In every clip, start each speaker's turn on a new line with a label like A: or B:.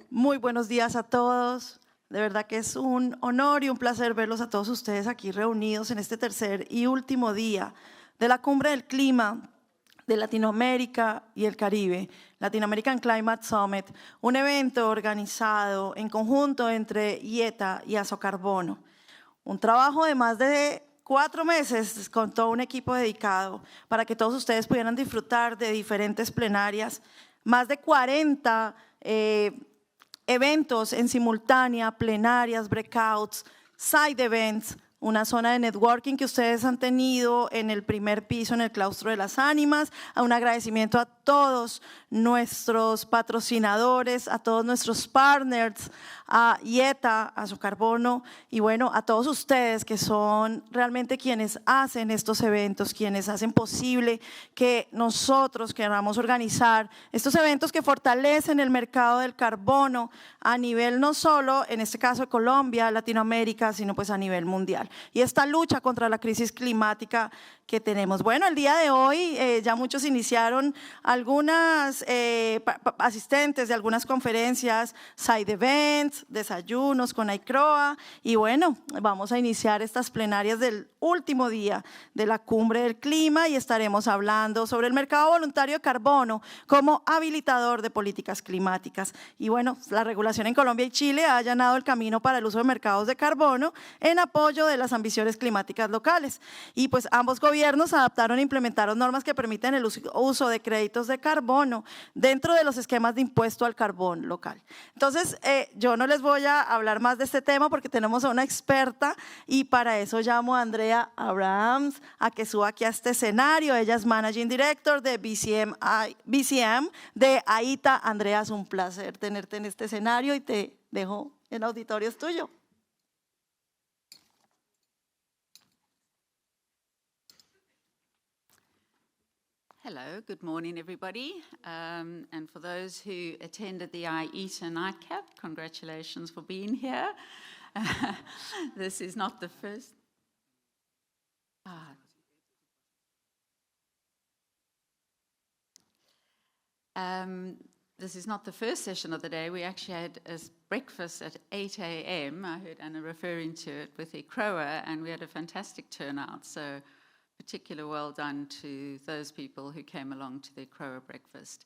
A: Muy buenos días a todos. De verdad que es un honor y un placer verlos a todos ustedes aquí reunidos en este tercer y último día de la Cumbre del Clima de Latinoamérica y el Caribe, Latin American Climate Summit, un evento organizado en conjunto entre IETA y Asocarbono. Un trabajo de más de 4 meses con todo un equipo dedicado para que todos ustedes pudieran disfrutar de diferentes plenarias, más de 40 eventos en simultánea, plenarias, breakouts, side events, una zona de networking que ustedes han tenido en el primer piso, en el claustro de las ánimas. Un agradecimiento a todos nuestros patrocinadores, a todos nuestros partners, a IETA, a Asocarbono y bueno, a todos ustedes que son realmente quienes hacen estos eventos, quienes hacen posible que nosotros queramos organizar estos eventos que fortalecen el mercado del carbono a nivel no solo, en este caso de Colombia, Latinoamérica, sino pues a nivel mundial. Y esta lucha contra la crisis climática que tenemos. Bueno, el día de hoy ya muchos iniciaron algunas asistentes de algunas conferencias, side events, desayunos con ICROA y bueno, vamos a iniciar estas plenarias del último día de la Cumbre del Clima y estaremos hablando sobre el mercado voluntario de carbono como habilitador de políticas climáticas. Y bueno, la regulación en Colombia y Chile ha allanado el camino para el uso de mercados de carbono en apoyo de las ambiciones climáticas locales. Y pues ambos gobiernos adaptaron e implementaron normas que permiten el uso de créditos de carbono dentro de los esquemas de impuesto al carbón local. Entonces, yo no les voy a hablar más de este tema porque tenemos a una experta y para eso llamo a Andrea Abrahams a que suba aquí a este escenario. Ella es Managing Director de BCM de AITA. Andrea, es un placer tenerte en este escenario y te dejo el auditorio es tuyo.
B: Hello, good morning everybody. And for those who attended the IETA Nightcap, congratulations for being here. This is not the first. This is not the first session of the day. We actually had a breakfast at 8 a.m. I heard Anna referring to it with ICROA, and we had a fantastic turnout. So particular well done to those people who came along to the ICROA breakfast.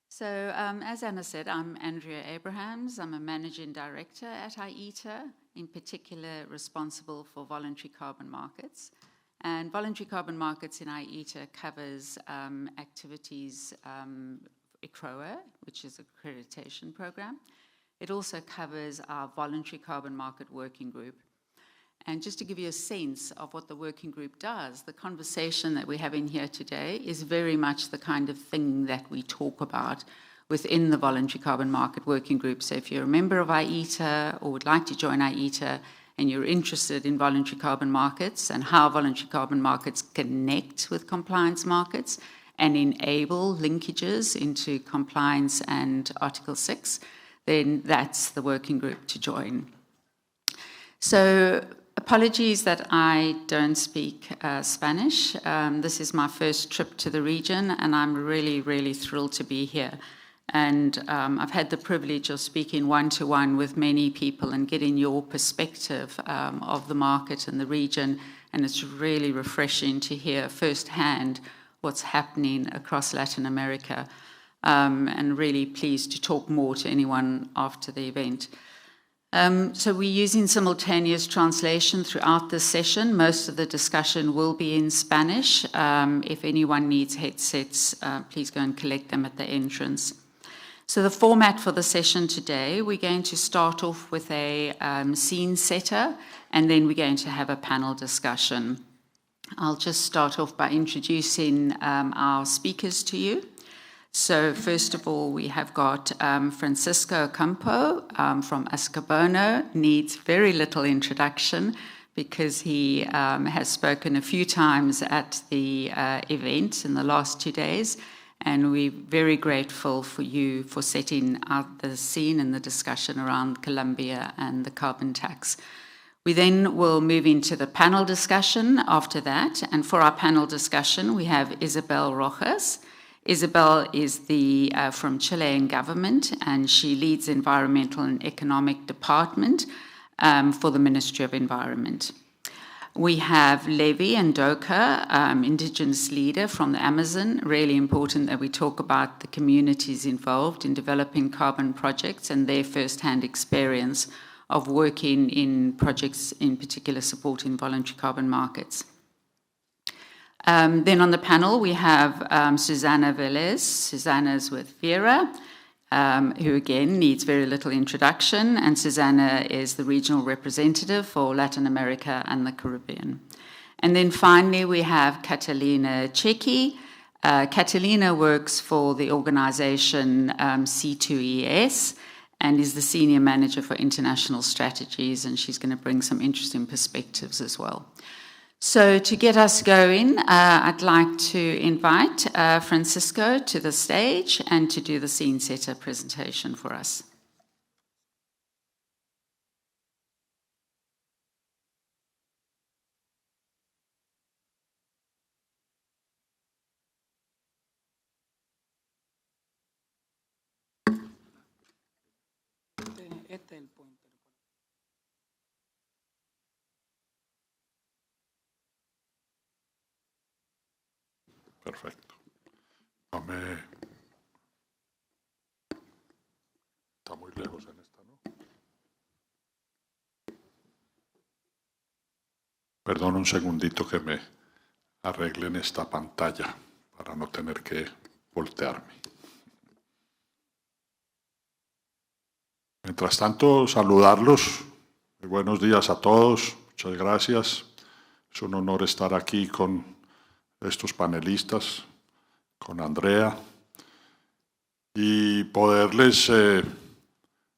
B: So as Anna said, I'm Andrea Abrahams. I'm a managing director at IETA, in particular responsible for voluntary carbon markets. And voluntary carbon markets in IETA covers activities ICROA, which is an accreditation program. It also covers our voluntary carbon market working group. And just to give you a sense of what the working group does, the conversation that we're having here today is very much the kind of thing that we talk about within the voluntary carbon market working group. So if you're a member of IETA or would like to join IETA and you're interested in voluntary carbon markets and how voluntary carbon markets connect with compliance markets and enable linkages into compliance and Article 6, then that's the working group to join. So apologies that I don't speak Spanish. This is my first trip to the region and I'm really, really thrilled to be here. And I've had the privilege of speaking one-to-one with many people and getting your perspective of the market and the region. And it's really refreshing to hear firsthand what's happening across Latin America. And really pleased to talk more to anyone after the event. So we're using simultaneous translation throughout this session. Most of the discussion will be in Spanish. If anyone needs headsets, please go and collect them at the entrance. So the format for the session today, we're going to start off with a scene setter, and then we're going to have a panel discussion. I'll just start off by introducing our speakers to you. So first of all, we have got Francisco Ocampo from Asocarbono. Needs very little introduction because he has spoken a few times at the event in the last 2 days. And we're very grateful for you for setting out the scene and the discussion around Colombia and the carbon tax. We then will move into the panel discussion after that. And for our panel discussion, we have Isabel Rojas. Isabel is from Chilean government, and she leads the Environmental and Economic Department for the Ministry of Environment. We have Levi Ndoka, indigenous leader from the Amazon. Really important that we talk about the communities involved in developing carbon projects and their first-hand experience of working in projects, in particular supporting voluntary carbon markets. Then on the panel, we have Susana Velez. Susana is with Vera, who again needs very little introduction, and Susana is the regional representative for Latin America and the Caribbean. And then finally, we have Catalina Cecchi. Catalina works for the organization C2ES and is the senior manager for international strategies, and she's going to bring some interesting perspectives as well. So to get us going, I'd like to invite Francisco to the stage and to do the scene setter presentation for us.
C: Perfecto. Está muy lejos en esta, ¿no? Perdón un segundito que me arreglen esta pantalla para no tener que voltearme. Mientras tanto, saludarlos. Buenos días a todos. Muchas gracias. Es un honor estar aquí con estos panelistas, con Andrea, y poderles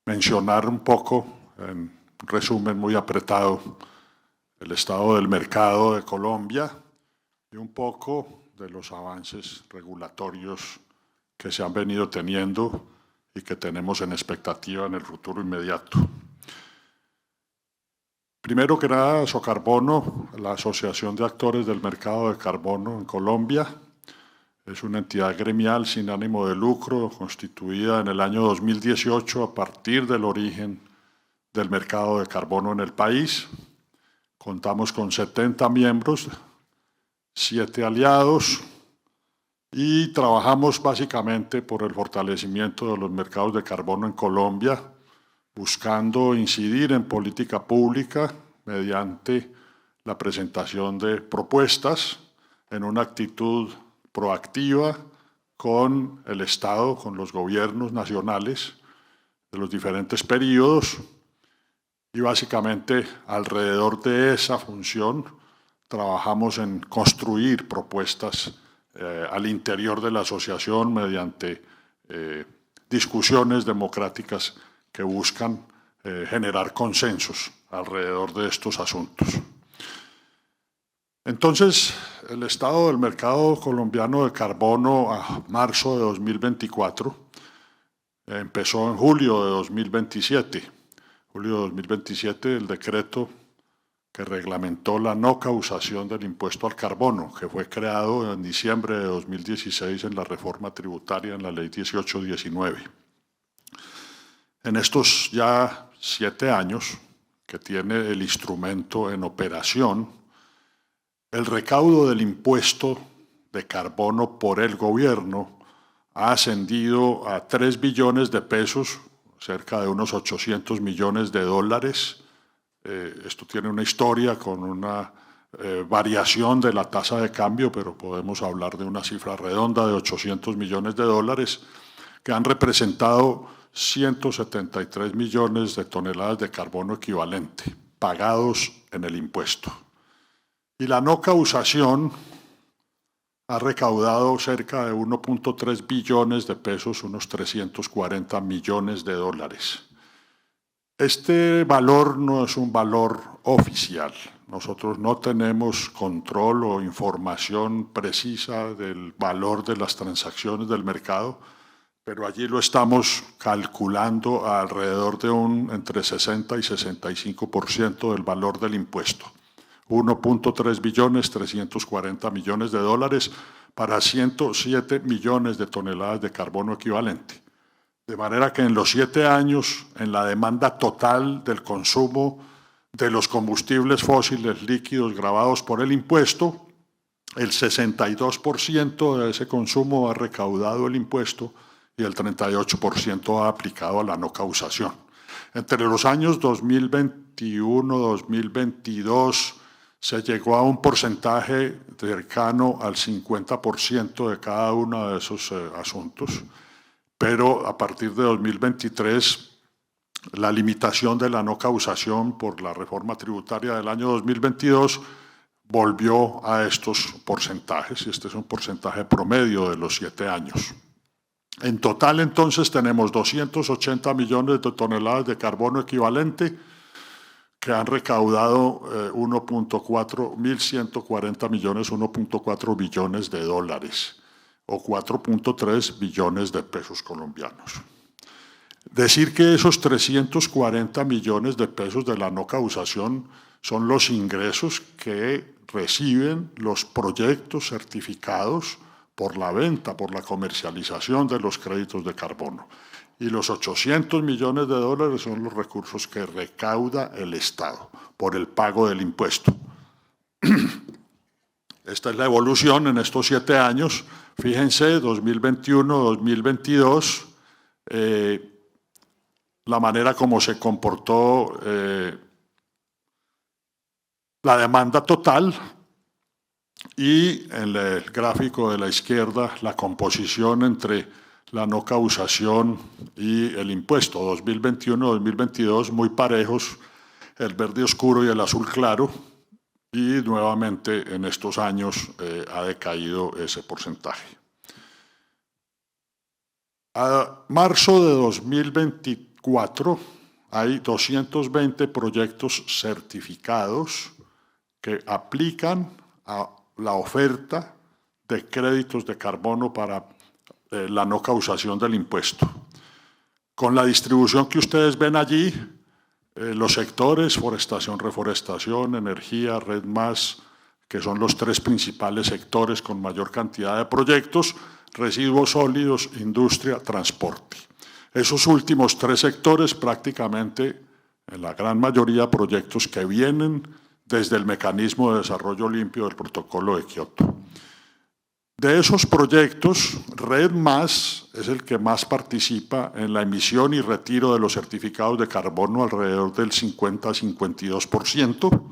C: mencionar un poco, en un resumen muy apretado, el estado del mercado de Colombia y un poco de los avances regulatorios que se han venido teniendo y que tenemos en expectativa en el futuro inmediato. Primero que nada, Socarbono, la Asociación de Actores del Mercado de Carbono en Colombia, es una entidad gremial sin ánimo de lucro constituida en el año 2018 a partir del origen del mercado de carbono en el país. Contamos con 70 miembros, 7 aliados y trabajamos básicamente por el fortalecimiento de los mercados de carbono en Colombia, buscando incidir en política pública mediante la presentación de propuestas en una actitud proactiva con el Estado, con los gobiernos nacionales de los diferentes periodos, y básicamente alrededor de esa función trabajamos en construir propuestas al interior de la asociación mediante discusiones democráticas que buscan generar consensos alrededor de estos asuntos. Entonces, el estado del mercado colombiano de carbono a marzo de 2024 empezó en julio de 2027. Julio de 2027, el decreto que reglamentó la no causación del impuesto al carbono, que fue creado en diciembre de 2016 en la reforma tributaria en la Ley 1819. En estos ya 7 años que tiene el instrumento en operación, el recaudo del impuesto de carbono por el gobierno ha ascendido a 3 billones de pesos, cerca de unos 800 millones de dólares. Esto tiene una historia con una variación de la tasa de cambio, pero podemos hablar de una cifra redonda de 800 millones de dólares que han representado 173 millones de toneladas de carbono equivalente pagados en el impuesto. Y la no causación ha recaudado cerca de 1.3 billones de pesos, unos 340 millones de dólares. Este valor no es un valor oficial. Nosotros no tenemos control o información precisa del valor de las transacciones del mercado, pero allí lo estamos calculando a alrededor de entre 60 y 65% del valor del impuesto. 1.3 billones, 340 millones de dólares para 107 millones de toneladas de carbono equivalente. De manera que en los 7 años, en la demanda total del consumo de los combustibles fósiles líquidos gravados por el impuesto, el 62% de ese consumo ha recaudado el impuesto y el 38% ha aplicado a la no causación. Entre los años 2021-2022 se llegó a un porcentaje cercano al 50% de cada uno de esos asuntos, pero a partir de 2023 la limitación de la no causación por la reforma tributaria del año 2022 volvió a estos porcentajes, y este es un porcentaje promedio de los 7 años. En total, entonces, tenemos 280 millones de toneladas de carbono equivalente que han recaudado 1.4 billones de dólares o 4.3 billones de pesos colombianos. Decir que esos 340 millones de pesos de la no causación son los ingresos que reciben los proyectos certificados por la venta, por la comercialización de los créditos de carbono. Y los 800 millones de dólares son los recursos que recauda el Estado por el pago del impuesto. Esta es la evolución en estos 7 años. Fíjense, 2021-2022, la manera como se comportó la demanda total y en el gráfico de la izquierda la composición entre la no causación y el impuesto. 2021-2022 muy parejos, el verde oscuro y el azul claro, y nuevamente en estos años ha decaído ese porcentaje. A marzo de 2024 hay 220 proyectos certificados que aplican a la oferta de créditos de carbono para la no causación del impuesto. Con la distribución que ustedes ven allí, los sectores, forestación, reforestación, energía, red más, que son los 3 principales sectores con mayor cantidad de proyectos, residuos sólidos, industria, transporte. Esos últimos 3 sectores prácticamente, en la gran mayoría, proyectos que vienen desde el mecanismo de desarrollo limpio del protocolo de Kioto. De esos proyectos, Red Más es el que más participa en la emisión y retiro de los certificados de carbono, alrededor del 50-52%,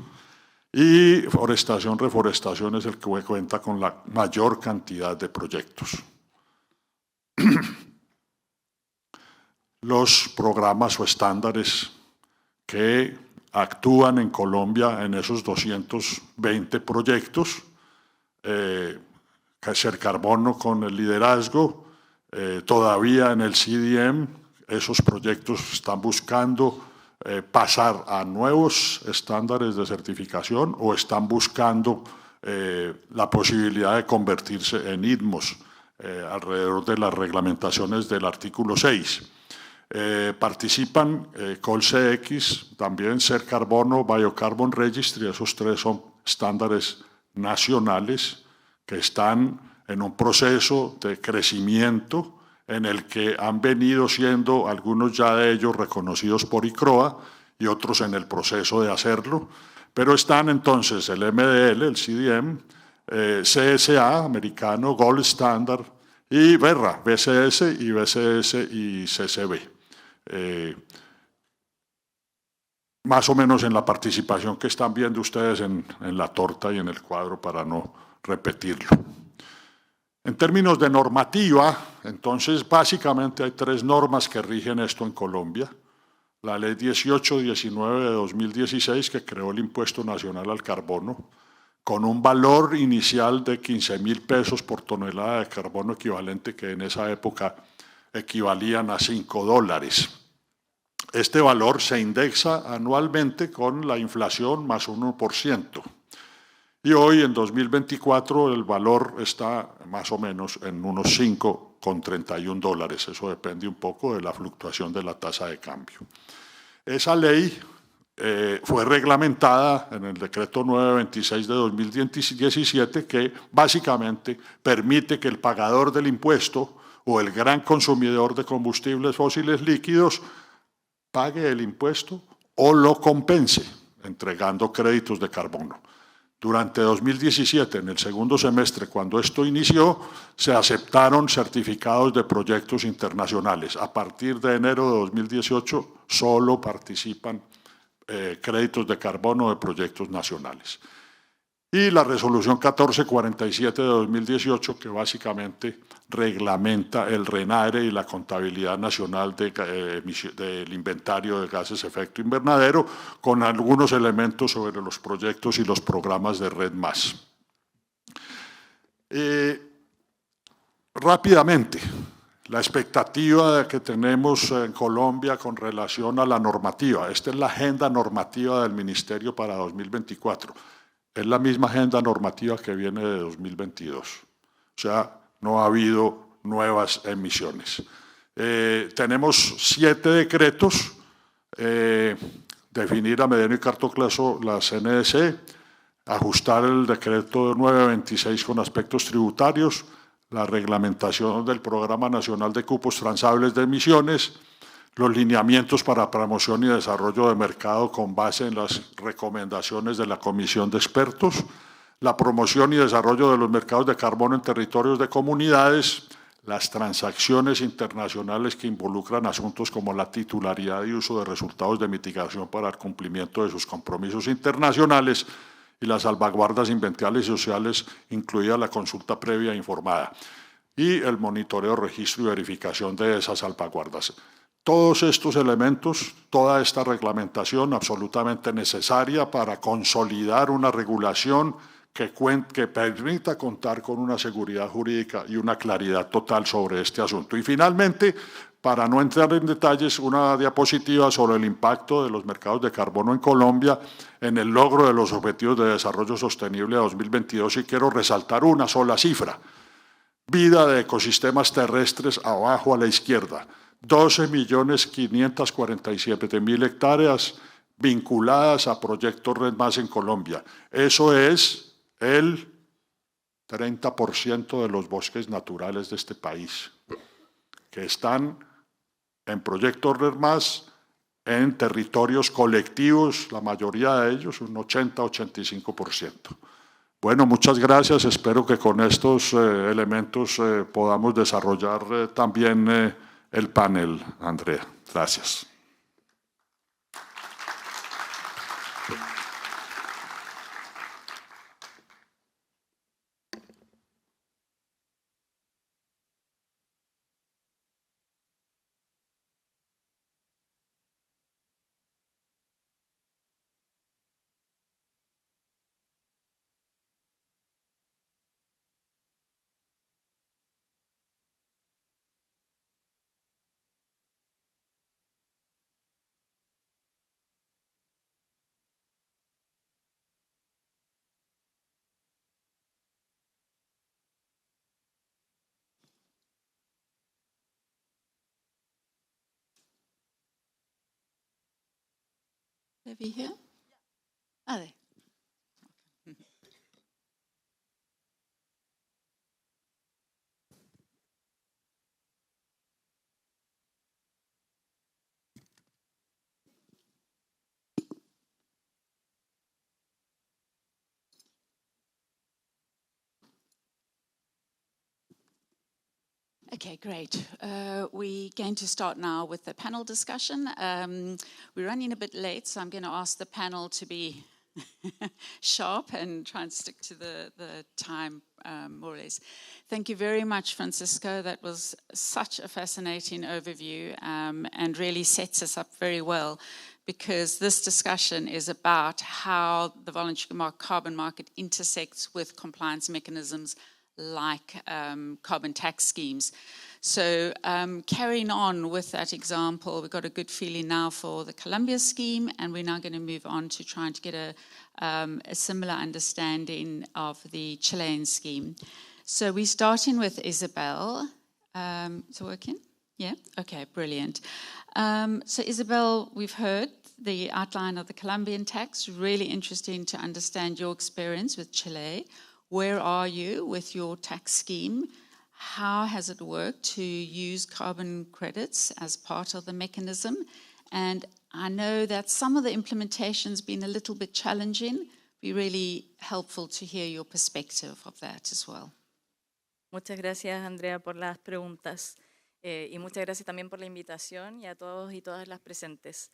C: y Forestación, Reforestación es el que cuenta con la mayor cantidad de proyectos. Los programas o estándares que actúan en Colombia en esos 220 proyectos, Cercarbono con el liderazgo, todavía en el CDM, esos proyectos están buscando pasar a nuevos estándares de certificación o están buscando la posibilidad de convertirse en ITMOS alrededor de las reglamentaciones del artículo 6. Participan ColCX, también Cercarbono, Biocarbon Registry, esos 3 son estándares nacionales que están en un proceso de crecimiento en el que han venido siendo algunos ya de ellos reconocidos por ICROA y otros en el proceso de hacerlo, pero están entonces el MDL, el CDM, CSA, americano, Gold Standard, y BERRA, BCS y BCS y CCB. Más o menos en la participación que están viendo ustedes en la torta y en el cuadro para no repetirlo. En términos de normativa, entonces básicamente hay 3 normas que rigen esto en Colombia. La Ley 1819 de 2016 que creó el Impuesto Nacional al Carbono con un valor inicial de 15.000 pesos por tonelada de carbono equivalente que en esa época equivalían a $5. Este valor se indexa anualmente con la inflación más 1%. Y hoy, en 2024, el valor está más o menos en unos $5,31. Eso depende un poco de la fluctuación de la tasa de cambio. Esa ley fue reglamentada en el decreto 926 de 2017, que básicamente permite que el pagador del impuesto o el gran consumidor de combustibles fósiles líquidos pague el impuesto o lo compense, entregando créditos de carbono. Durante 2017, en el segundo semestre, cuando esto inició, se aceptaron certificados de proyectos internacionales. A partir de enero de 2018, solo participan créditos de carbono de proyectos nacionales. Y la resolución 1447 de 2018, que básicamente reglamenta el RENARE y la contabilidad nacional del inventario de gases de efecto invernadero, con algunos elementos sobre los proyectos y los programas de Red Más. Rápidamente, la expectativa que tenemos en Colombia con relación a la normativa. Esta es la agenda normativa del Ministerio para 2024. Es la misma agenda normativa que viene de 2022. O sea, no ha habido nuevas emisiones. Tenemos 7 decretos, definir a mediano y corto plazo la CNDC, ajustar el decreto 926 con aspectos tributarios, la reglamentación del Programa Nacional de Cupos Transables de Emisiones, los lineamientos para promoción y desarrollo de mercado con base en las recomendaciones de la Comisión de Expertos, la promoción y desarrollo de los mercados de carbono en territorios de comunidades, las transacciones internacionales que involucran asuntos como la titularidad y uso de resultados de mitigación para el cumplimiento de sus compromisos internacionales y las salvaguardas ambientales y sociales, incluida la consulta previa informada, y el monitoreo, registro y verificación de esas salvaguardas. Todos estos elementos, toda esta reglamentación absolutamente necesaria para consolidar una regulación que permita contar con una seguridad jurídica y una claridad total sobre este asunto. Y finalmente, para no entrar en detalles, una diapositiva sobre el impacto de los mercados de carbono en Colombia en el logro de los Objetivos de Desarrollo Sostenible de 2022, y quiero resaltar una sola cifra. Vida de ecosistemas terrestres abajo a la izquierda. 12.547.000 hectáreas vinculadas a proyectos Red Más en Colombia. Eso es el 30% de los bosques naturales de este país, que están en proyectos Red Más, en territorios colectivos, la mayoría de ellos, un 80-85%. Bueno, muchas gracias. Espero que con estos elementos podamos desarrollar también el panel, Andrea. Gracias.
B: Over here? Are they? Okay, great. We're going to start now with the panel discussion. We're running a bit late, so I'm going to ask the panel to be sharp and try and stick to the time, more or less. Thank you very much, Francisco. That was such a fascinating overview and really sets us up very well, because this discussion is about how the voluntary carbon market intersects with compliance mechanisms like carbon tax schemes. So carrying on with that example, we've got a good feeling now for the Colombia scheme, and we're now going to move on to trying to get a similar understanding of the Chilean scheme. So we're starting with Isabel. Is it working? Yeah? Okay, brilliant. So Isabel, we've heard the outline of the Colombian tax. Really interesting to understand your experience with Chile. Where are you with your tax scheme? How has it worked to use carbon credits as part of the mechanism? And I know that some of the implementation's been a little bit challenging. Be really helpful to hear your perspective of that as well.
D: Muchas gracias, Andrea, por las preguntas. Y muchas gracias también por la invitación y a todos y todas las presentes.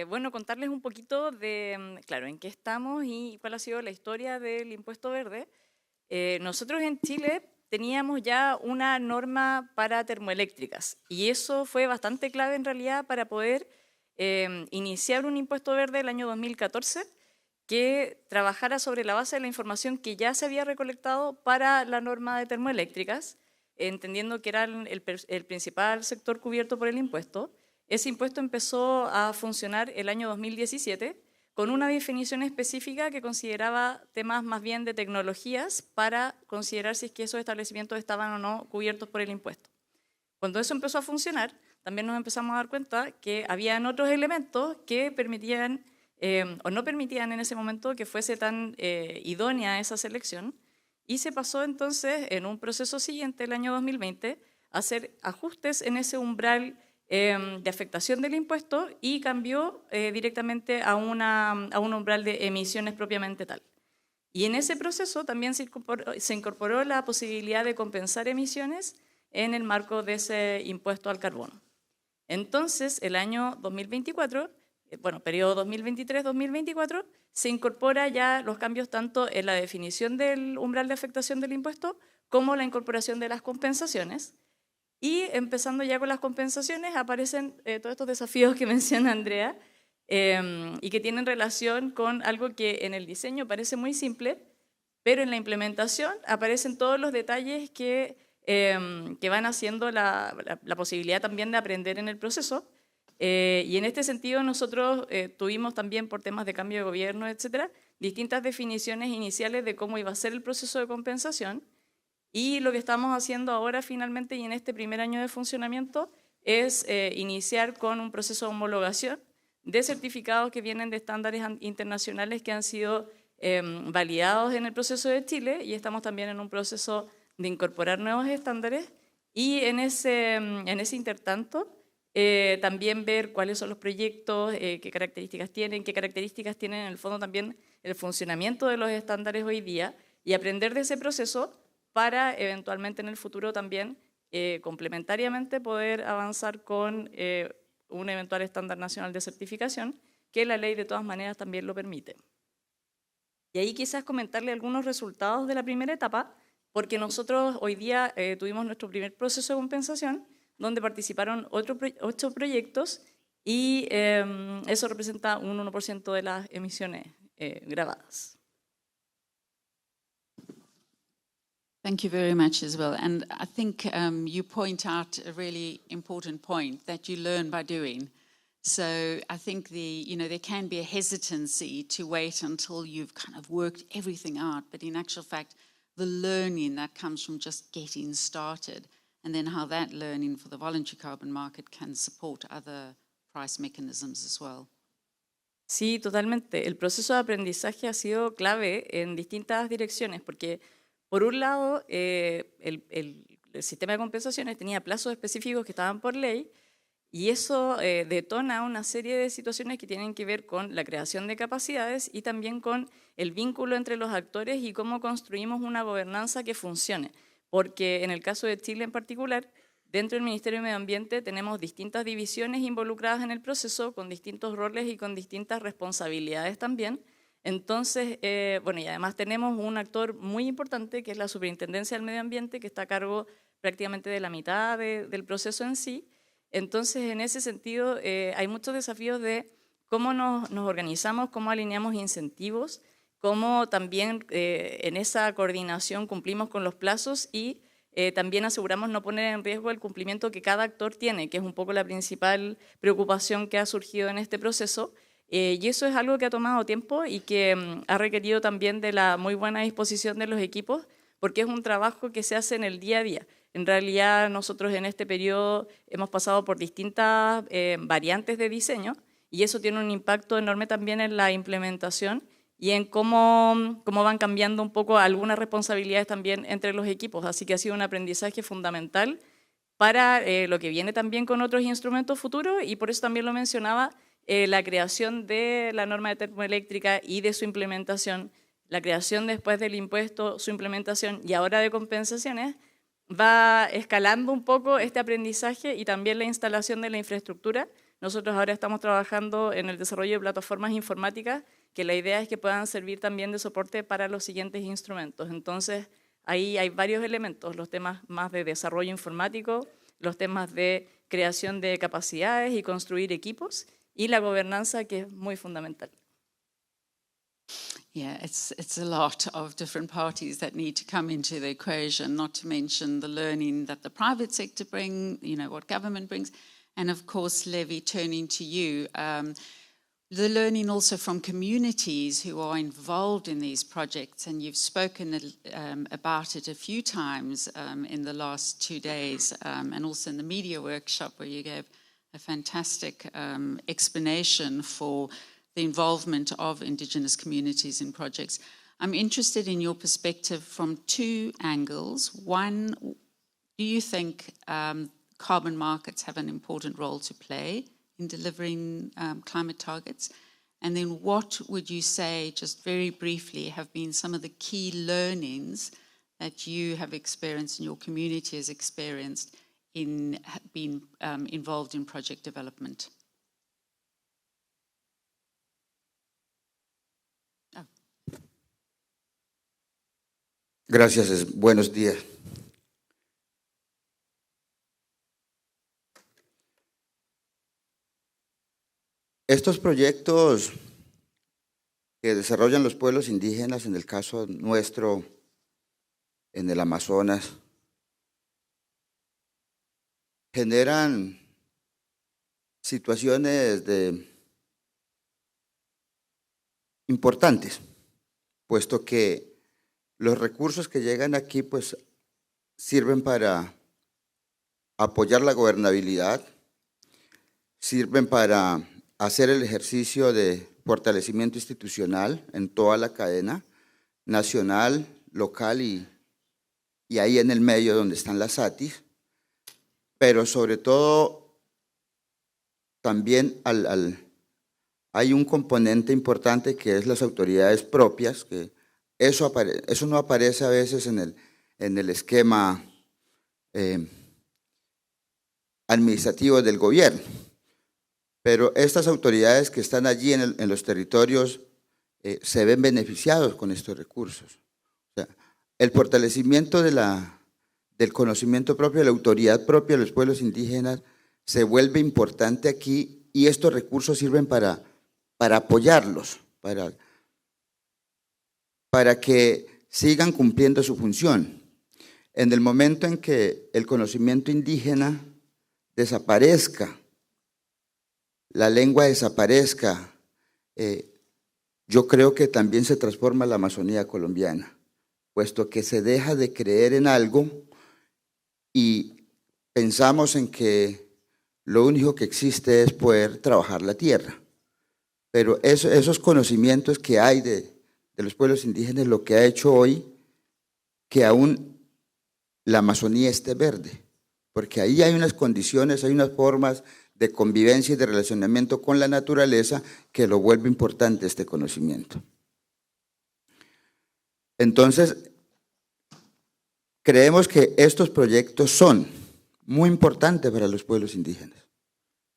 D: Bueno, contarles un poquito de, claro, en qué estamos y cuál ha sido la historia del impuesto verde. Nosotros en Chile teníamos ya una norma para termoeléctricas y eso fue bastante clave en realidad para poder iniciar un impuesto verde el año 2014 que trabajara sobre la base de la información que ya se había recolectado para la norma de termoeléctricas, entendiendo que era el principal sector cubierto por el impuesto. Ese impuesto empezó a funcionar el año 2017 con una definición específica que consideraba temas más bien de tecnologías para considerar si es que esos establecimientos estaban o no cubiertos por el impuesto. Cuando eso empezó a funcionar, también nos empezamos a dar cuenta que habían otros elementos que permitían o no permitían en ese momento que fuese tan idónea esa selección, y se pasó entonces en un proceso siguiente, el año 2020, a hacer ajustes en ese umbral de afectación del impuesto y cambió directamente a un umbral de emisiones propiamente tal. Y en ese proceso también se incorporó la posibilidad de compensar emisiones en el marco de ese impuesto al carbono. Entonces, el año 2024, periodo 2023-2024, se incorpora ya los cambios tanto en la definición del umbral de afectación del impuesto como la incorporación de las compensaciones. Y empezando ya con las compensaciones aparecen todos estos desafíos que menciona Andrea y que tienen relación con algo que en el diseño parece muy simple, pero en la implementación aparecen todos los detalles que van haciendo la posibilidad también de aprender en el proceso. Y en este sentido nosotros tuvimos también, por temas de cambio de gobierno, etcétera, distintas definiciones iniciales de cómo iba a ser el proceso de compensación. Y lo que estamos haciendo ahora finalmente y en este primer año de funcionamiento es iniciar con un proceso de homologación de certificados que vienen de estándares internacionales que han sido validados en el proceso de Chile, y estamos también en un proceso de incorporar nuevos estándares y en ese intertanto también ver cuáles son los proyectos, qué características tienen en el fondo también el funcionamiento de los estándares hoy día, y aprender de ese proceso para eventualmente en el futuro también complementariamente poder avanzar con un eventual estándar nacional de certificación, que la ley de todas maneras también lo permite. Y ahí quizás comentarle algunos resultados de la primera etapa, porque nosotros hoy día tuvimos nuestro primer proceso de compensación, donde participaron 8 proyectos, y eso representa un 1% de las emisiones grabadas.
B: Thank you very much as well. And I think you point out a really important point, that you learn by doing. So I think there can be a hesitancy to wait until you've kind of worked everything out, but in actual fact, the learning that comes from just getting started, and then how that learning for the voluntary carbon market can support other price mechanisms as well.
D: Sí, totalmente. El proceso de aprendizaje ha sido clave en distintas direcciones, porque por un lado, el sistema de compensaciones tenía plazos específicos que estaban por ley, y eso detona una serie de situaciones que tienen que ver con la creación de capacidades y también con el vínculo entre los actores y cómo construimos una gobernanza que funcione. Porque en el caso de Chile en particular, dentro del Ministerio de Medio Ambiente tenemos distintas divisiones involucradas en el proceso, con distintos roles y con distintas responsabilidades también. Entonces, y además tenemos un actor muy importante, que es la Superintendencia del Medio Ambiente, que está a cargo prácticamente de la mitad del proceso en sí. Entonces, en ese sentido, hay muchos desafíos de cómo nos organizamos, cómo alineamos incentivos, cómo también en esa coordinación cumplimos con los plazos y también aseguramos no poner en riesgo el cumplimiento que cada actor tiene, que es un poco la principal preocupación que ha surgido en este proceso. Y eso es algo que ha tomado tiempo y que ha requerido también de la muy buena disposición de los equipos, porque es un trabajo que se hace en el día a día. En realidad nosotros en este periodo hemos pasado por distintas variantes de diseño, y eso tiene un impacto enorme también en la implementación y en cómo van cambiando un poco algunas responsabilidades también entre los equipos. Así que ha sido un aprendizaje fundamental para lo que viene también con otros instrumentos futuros, y por eso también lo mencionaba, la creación de la norma de termoeléctrica y de su implementación, la creación después del impuesto, su implementación y ahora de compensaciones, va escalando un poco este aprendizaje y también la instalación de la infraestructura. Nosotros ahora estamos trabajando en el desarrollo de plataformas informáticas que la idea es que puedan servir también de soporte para los siguientes instrumentos. Entonces, ahí hay varios elementos, los temas más de desarrollo informático, los temas de creación de capacidades y construir equipos, y la gobernanza, que es muy fundamental.
B: Yeah, it's a lot of different parties that need to come into the equation, not to mention the learning that the private sector bring, what government brings, and of course, Levi, turning to you, the learning also from communities who are involved in these projects, and you've spoken about it a few times in the last 2 days, and also in the media workshop where you gave a fantastic explanation for the involvement of Indigenous communities in projects. I'm interested in your perspective from 2 angles. One, do you think carbon markets have an important role to play in delivering climate targets? And then what would you say, just very briefly, have been some of the key learnings that you have experienced and your community has experienced in being involved in project development?
E: Gracias, buenos días. Estos proyectos que desarrollan los pueblos indígenas, en el caso nuestro, en el Amazonas, generan situaciones importantes, puesto que los recursos que llegan aquí pues sirven para apoyar la gobernabilidad, sirven para hacer el ejercicio de fortalecimiento institucional en toda la cadena, nacional, local y ahí en el medio donde están las ATIs, pero sobre todo también hay un componente importante que es las autoridades propias, que eso no aparece a veces en el esquema administrativo del gobierno, pero estas autoridades que están allí en los territorios se ven beneficiados con estos recursos. O sea, el fortalecimiento del conocimiento propio, de la autoridad propia de los pueblos indígenas se vuelve importante aquí, y estos recursos sirven para apoyarlos, para que sigan cumpliendo su función. En el momento en que el conocimiento indígena desaparezca, la lengua desaparezca, yo creo que también se transforma la Amazonía colombiana, puesto que se deja de creer en algo y pensamos en que lo único que existe es poder trabajar la tierra. Pero esos conocimientos que hay de los pueblos indígenas, lo que ha hecho hoy que aún la Amazonía esté verde, porque ahí hay unas condiciones, hay unas formas de convivencia y de relacionamiento con la naturaleza que lo vuelve importante este conocimiento. Entonces, creemos que estos proyectos son muy importantes para los pueblos indígenas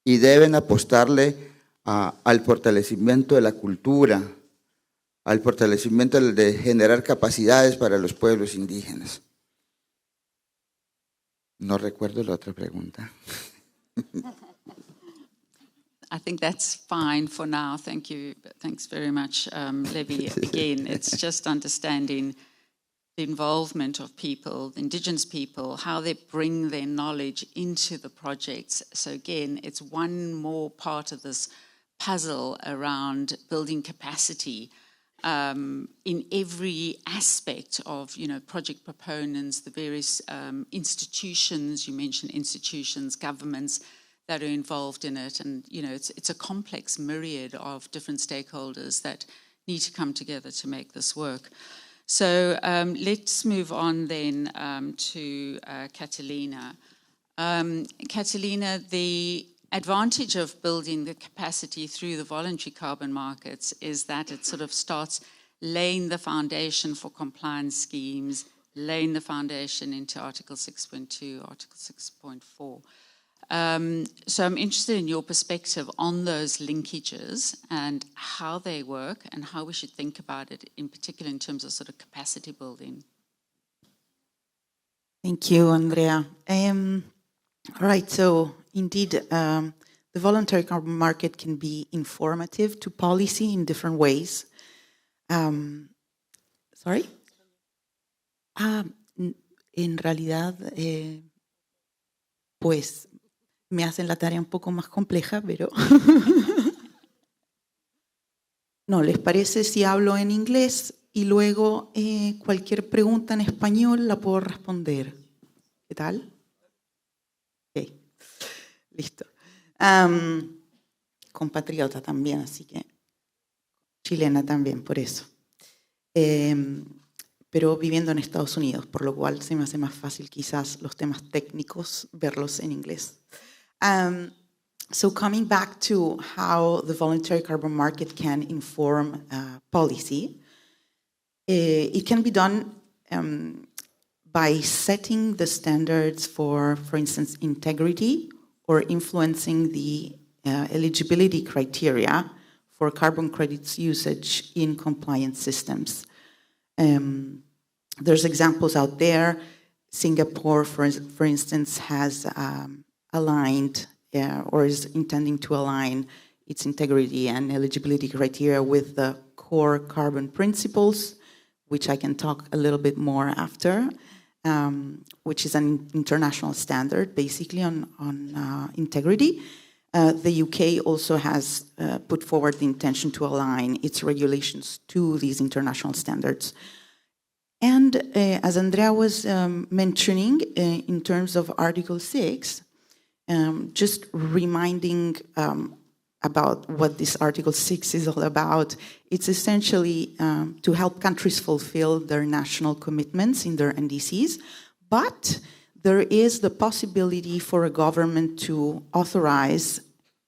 E: y deben apostarle al fortalecimiento de la cultura, al fortalecimiento de generar capacidades para los pueblos indígenas. No recuerdo la otra pregunta.
B: I think that's fine for now. Thank you. Thanks very much, Levi. Again, it's just understanding the involvement of people, Indigenous people, how they bring their knowledge into the projects. So again, it's one more part of this puzzle around building capacity in every aspect of, project proponents, the various institutions. You mentioned institutions, governments. that are involved in it. And, you know, it's a complex myriad of different stakeholders that need to come together to make this work. So let's move on then to Catalina. Catalina, the advantage of building the capacity through the voluntary carbon markets is that it sort of starts laying the foundation for compliance schemes, laying the foundation into Article 6.2, Article 6.4. So I'm interested in your perspective on those linkages and how they work and how we should think about it, in particular in terms of sort of capacity building.
F: Thank you, Andrea. All right, so indeed, the voluntary carbon market can be informative to policy in different ways. Sorry? En realidad, pues me hacen la tarea un poco más compleja, pero no, ¿les parece si hablo en inglés y luego cualquier pregunta en español la puedo responder? ¿Qué tal? Ok, listo. Compatriota también, así que chilena también, por eso. Pero viviendo en Estados Unidos, por lo cual se me hace más fácil quizás los temas técnicos verlos en inglés. So coming back to how the voluntary carbon market can inform policy, it can be done by setting the standards for instance, integrity or influencing the eligibility criteria for carbon credits usage in compliance systems. There's examples out there. Singapore, for instance, has aligned or is intending to align its integrity and eligibility criteria with the core carbon principles, which I can talk a little bit more after, which is an international standard basically on integrity. The UK also has put forward the intention to align its regulations to these international standards. And as Andrea was mentioning, in terms of Article 6, just reminding about what this Article 6 is all about, it's essentially to help countries fulfill their national commitments in their NDCs, but there is the possibility for a government to authorize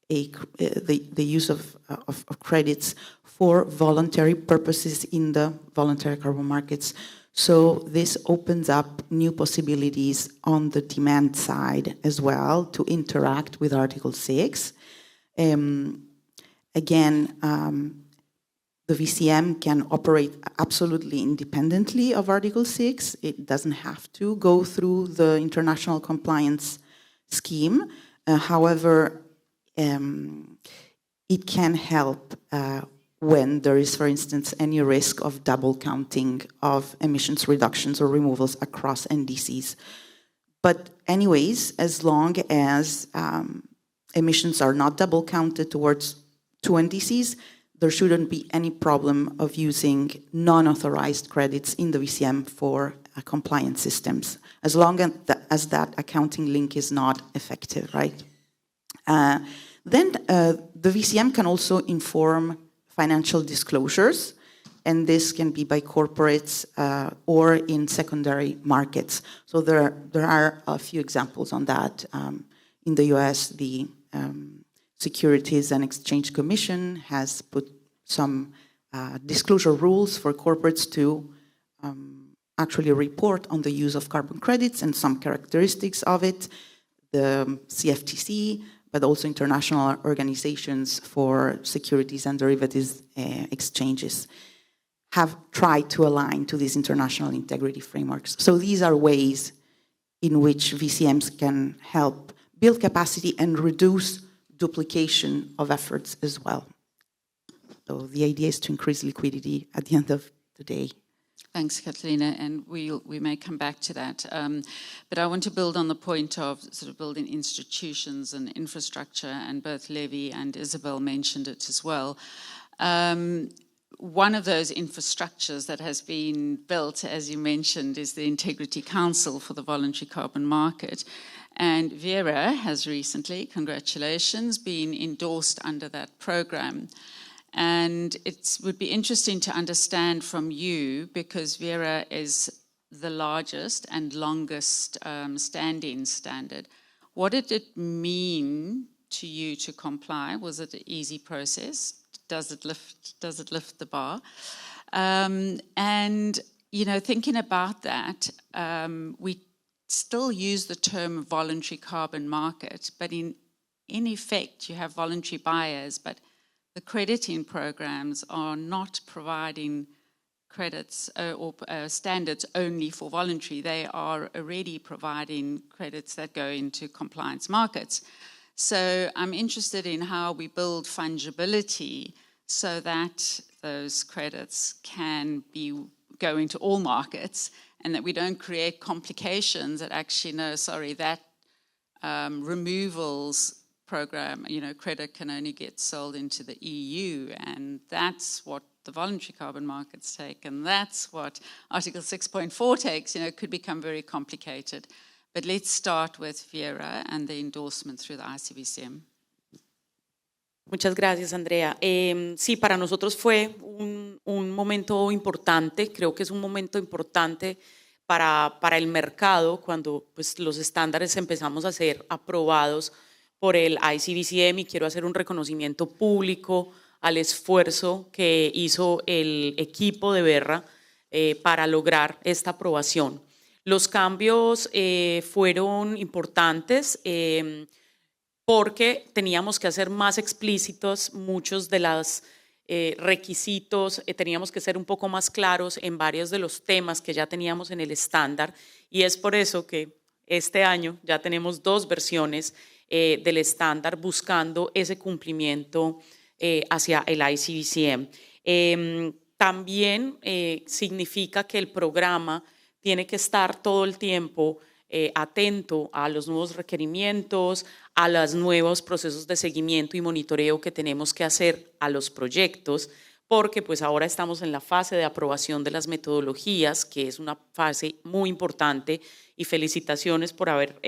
F: the use of credits for voluntary purposes in the voluntary carbon markets. So this opens up new possibilities on the demand side as well to interact with Article 6. Again, the VCM can operate absolutely independently of Article 6. It doesn't have to go through the international compliance scheme. However, it can help when there is, for instance, any risk of double counting of emissions reductions or removals across NDCs. But anyways, as long as emissions are not double counted towards two NDCs, there shouldn't be any problem of using non-authorized credits in the VCM for compliance systems, as long as that accounting link is not effective, right? Then the VCM can also inform financial disclosures, and this can be by corporates or in secondary markets. So there are a few examples on that. In the US, the Securities and Exchange Commission has put some disclosure rules for corporates to actually report on the use of carbon credits and some characteristics of it. The CFTC, but also international organizations for securities and derivatives exchanges have tried to align to these international integrity frameworks. So these are ways in which VCMs can help build capacity and reduce duplication of efforts as well. So the idea is to increase liquidity at the end of the day.
B: Thanks, Catalina, and we may come back to that. But I want to build on the point of sort of building institutions and infrastructure, and both Levi and Isabel mentioned it as well. One of those infrastructures that has been built, as you mentioned, is the Integrity Council for the Voluntary Carbon Market. And Vera has recently, congratulations, been endorsed under that program. And it would be interesting to understand from you, because Vera is the largest and longest standing standard. What did it mean to you to comply? Was it an easy process? Does it lift the bar? And, you know, thinking about that, we still use the term voluntary carbon market, but in effect, you have voluntary buyers, but the crediting programs are not providing credits or standards only for voluntary. They are already providing credits that go into compliance markets. So I'm interested in how we build fungibility so that those credits can go into all markets, and that we don't create complications that actually, no, sorry, that removals program, you know, credit can only get sold into the EU, and that's what the voluntary carbon markets take, and that's what Article 6.4 takes. You know, it could become very complicated. But let's start with Vera and the endorsement through the ICBCM.
G: Muchas gracias, Andrea. Sí, para nosotros fue un momento importante. Creo que es un momento importante para el mercado cuando pues, los estándares empezamos a ser aprobados por el ICBCM, y quiero hacer un reconocimiento público al esfuerzo que hizo el equipo de Verra para lograr esta aprobación. Los cambios fueron importantes porque teníamos que hacer más explícitos muchos de los requisitos, teníamos que ser un poco más claros en varios de los temas que ya teníamos en el estándar, y es por eso que este año ya tenemos 2 versiones del estándar buscando ese cumplimiento hacia el ICBCM. También significa que el programa tiene que estar todo el tiempo atento a los nuevos requerimientos, a los nuevos procesos de seguimiento y monitoreo que tenemos que hacer a los proyectos, porque pues ahora estamos en la fase de aprobación de las metodologías, que es una fase muy importante, y felicitaciones por haber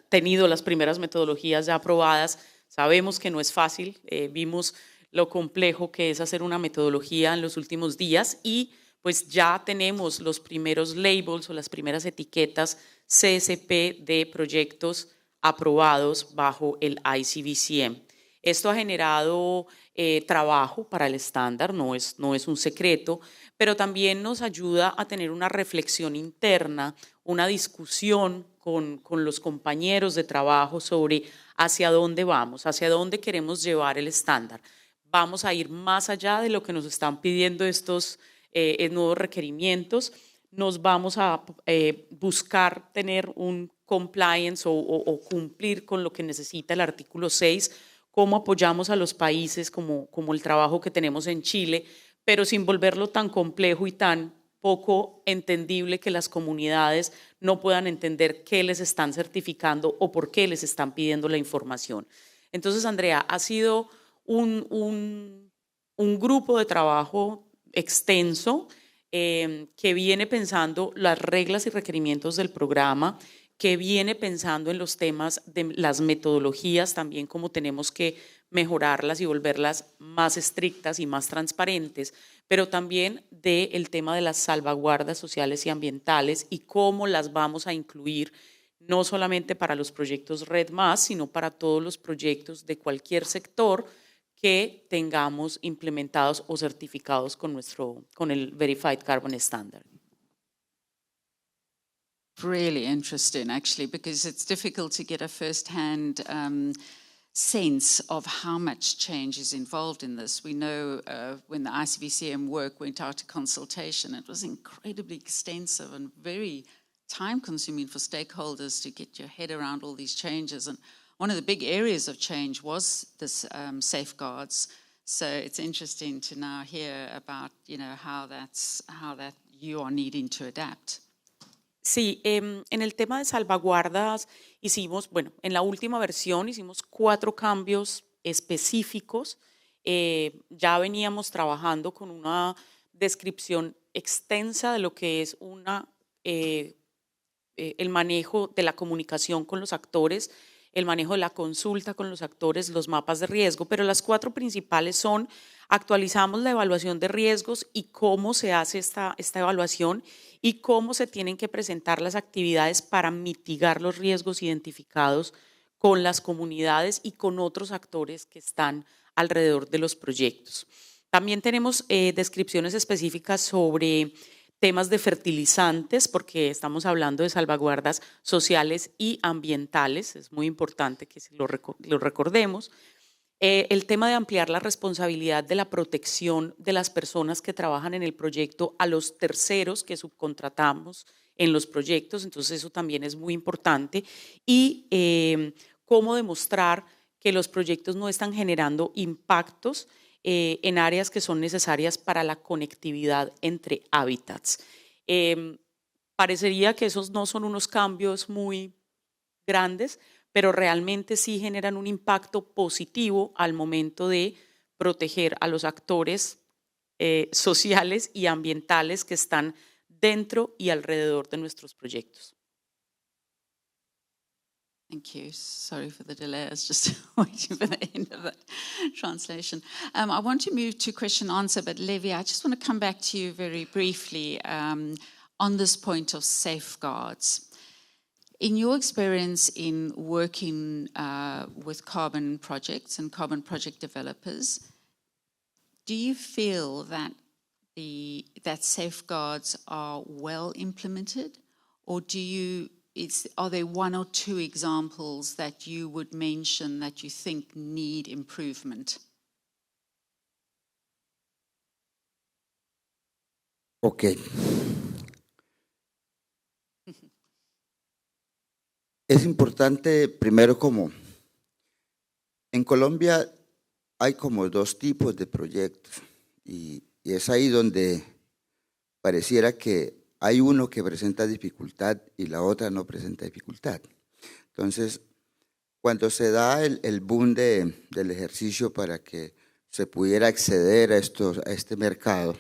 G: tenido las primeras metodologías ya aprobadas. Sabemos que no es fácil, vimos lo complejo que es hacer una metodología en los últimos días, y pues ya tenemos los primeros labels o las primeras etiquetas CSP de proyectos aprobados bajo el ICBCM. Esto ha generado trabajo para el estándar, no es un secreto, pero también nos ayuda a tener una reflexión interna, una discusión con los compañeros de trabajo sobre hacia dónde vamos, hacia dónde queremos llevar el estándar. Vamos a ir más allá de lo que nos están pidiendo estos nuevos requerimientos, nos vamos a buscar tener un compliance o cumplir con lo que necesita el artículo 6, cómo apoyamos a los países como el trabajo que tenemos en Chile, pero sin volverlo tan complejo y tan poco entendible que las comunidades no puedan entender qué les están certificando o por qué les están pidiendo la información. Entonces, Andrea, ha sido un grupo de trabajo extenso que viene pensando las reglas y requerimientos del programa, que viene pensando en los temas de las metodologías, también cómo tenemos que mejorarlas y volverlas más estrictas y más transparentes, pero también del tema de las salvaguardas sociales y ambientales y cómo las vamos a incluir no solamente para los proyectos Red+, sino para todos los proyectos de cualquier sector que tengamos implementados o certificados con el Verified Carbon Standard.
B: Really interesting, actually, because it's difficult to get a first-hand sense of how much change is involved in this. We know when the ICBCM work went out to consultation, it was incredibly extensive and very time-consuming for stakeholders to get your head around all these changes. And one of the big areas of change was this safeguards. So it's interesting to now hear about, you know, how that you are needing to adapt.
G: Sí, en el tema de salvaguardas hicimos, bueno, en la última versión hicimos 4 cambios específicos. Ya veníamos trabajando con una descripción extensa de lo que es una el manejo de la comunicación con los actores, el manejo de la consulta con los actores, los mapas de riesgo, pero las 4 principales son: actualizamos la evaluación de riesgos y cómo se hace esta evaluación y cómo se tienen que presentar las actividades para mitigar los riesgos identificados con las comunidades y con otros actores que están alrededor de los proyectos. También tenemos descripciones específicas sobre temas de fertilizantes, porque estamos hablando de salvaguardas sociales y ambientales, es muy importante que lo recordemos. El tema de ampliar la responsabilidad de la protección de las personas que trabajan en el proyecto a los terceros que subcontratamos en los proyectos, entonces eso también es muy importante. Y cómo demostrar que los proyectos no están generando impactos en áreas que son necesarias para la conectividad entre hábitats. Parecería que esos no son unos cambios muy grandes, pero realmente sí generan un impacto positivo al momento de proteger a los actores sociales y ambientales que están dentro y alrededor de nuestros proyectos.
B: Thank you. Sorry for the delay. I was just waiting for the end of that translation. I want to move to question answer, but Levi, I just want to come back to you very briefly on this point of safeguards. In your experience in working with carbon projects and carbon project developers, do you feel that that safeguards are well implemented, or are there 1 or 2 examples that you would mention that you think need improvement?
E: Ok. Es importante, primero, como en Colombia hay como 2 tipos de proyectos y es ahí donde pareciera que hay uno que presenta dificultad y la otra no presenta dificultad. Entonces, cuando se da el boom del ejercicio para que se pudiera acceder a este mercado,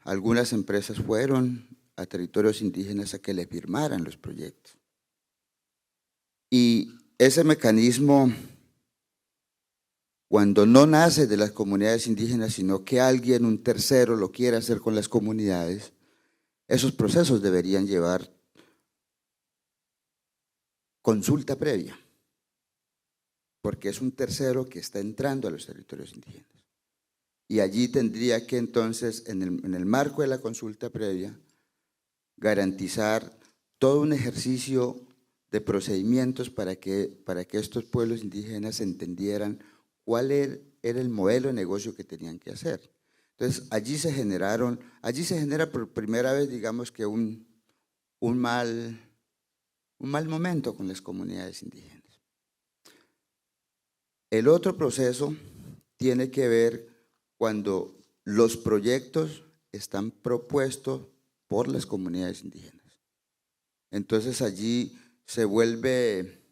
E: algunas empresas fueron a territorios indígenas a que le firmaran los proyectos. Y ese mecanismo, cuando no nace de las comunidades indígenas, sino que alguien, un tercero, lo quiere hacer con las comunidades, esos procesos deberían llevar consulta previa, porque es un tercero que está entrando a los territorios indígenas. Y allí tendría que entonces, en el marco de la consulta previa, garantizar todo un ejercicio de procedimientos para que estos pueblos indígenas entendieran cuál era el modelo de negocio que tenían que hacer. Entonces, allí se genera por primera vez, digamos que un mal momento con las comunidades indígenas. El otro proceso tiene que ver cuando los proyectos están propuestos por las comunidades indígenas. Entonces, allí se vuelve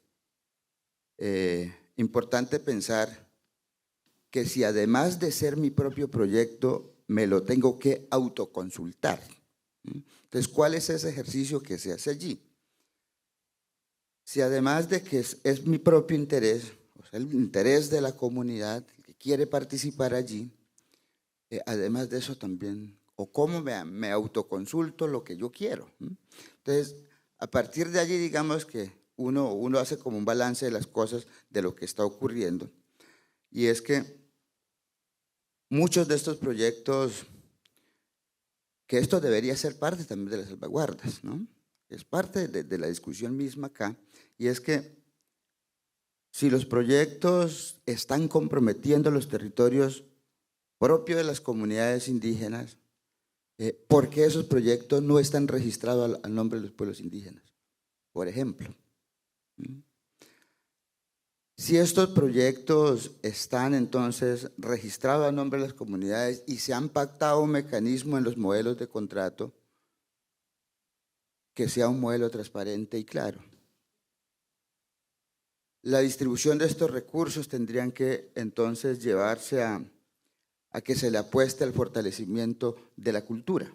E: importante pensar que si además de ser mi propio proyecto, me lo tengo que autoconsultar. Entonces, ¿cuál es ese ejercicio que se hace allí? Si además de que es mi propio interés, o sea, el interés de la comunidad que quiere participar allí, además de eso también, o cómo me autoconsulto lo que yo quiero. Entonces, a partir de allí, digamos que uno hace como un balance de las cosas, de lo que está ocurriendo. Y es que muchos de estos proyectos, que esto debería ser parte también de las salvaguardas, ¿no? Es parte de la discusión misma acá, y es que si los proyectos están comprometiendo los territorios propios de las comunidades indígenas, ¿por qué esos proyectos no están registrados al nombre de los pueblos indígenas? Por ejemplo, si estos proyectos están entonces registrados a nombre de las comunidades y se han pactado un mecanismo en los modelos de contrato, que sea un modelo transparente y claro. La distribución de estos recursos tendrían que entonces llevarse a a que se le apueste al fortalecimiento de la cultura.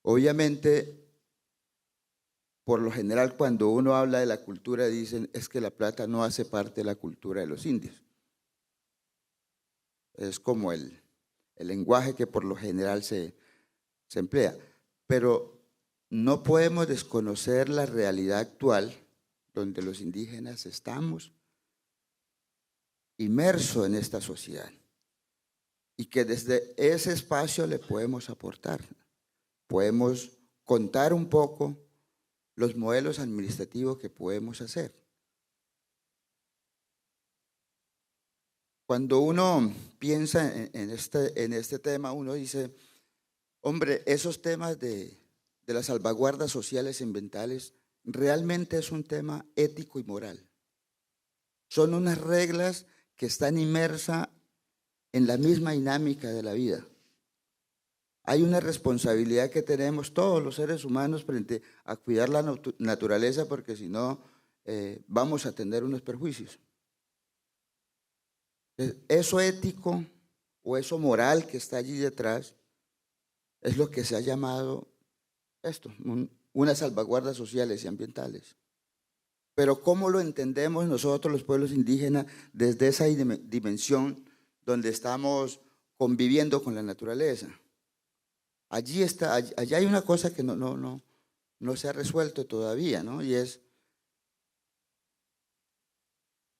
E: Obviamente, por lo general, cuando uno habla de la cultura, dicen es que la plata no hace parte de la cultura de los indios. Es como el lenguaje que por lo general se emplea. Pero no podemos desconocer la realidad actual donde los indígenas estamos inmersos en esta sociedad y que desde ese espacio le podemos aportar. Podemos contar un poco los modelos administrativos que podemos hacer. Cuando uno piensa en este tema, uno dice, hombre, esos temas de las salvaguardas sociales y ambientales realmente es un tema ético y moral. Son unas reglas que están inmersas en la misma dinámica de la vida. Hay una responsabilidad que tenemos todos los seres humanos frente a cuidar la naturaleza, porque si no vamos a tener unos perjuicios. Eso ético o eso moral que está allí detrás es lo que se ha llamado unas salvaguardas sociales y ambientales. Pero ¿cómo lo entendemos nosotros los pueblos indígenas desde esa dimensión donde estamos conviviendo con la naturaleza? Allí hay una cosa que no se ha resuelto todavía, ¿no? Y es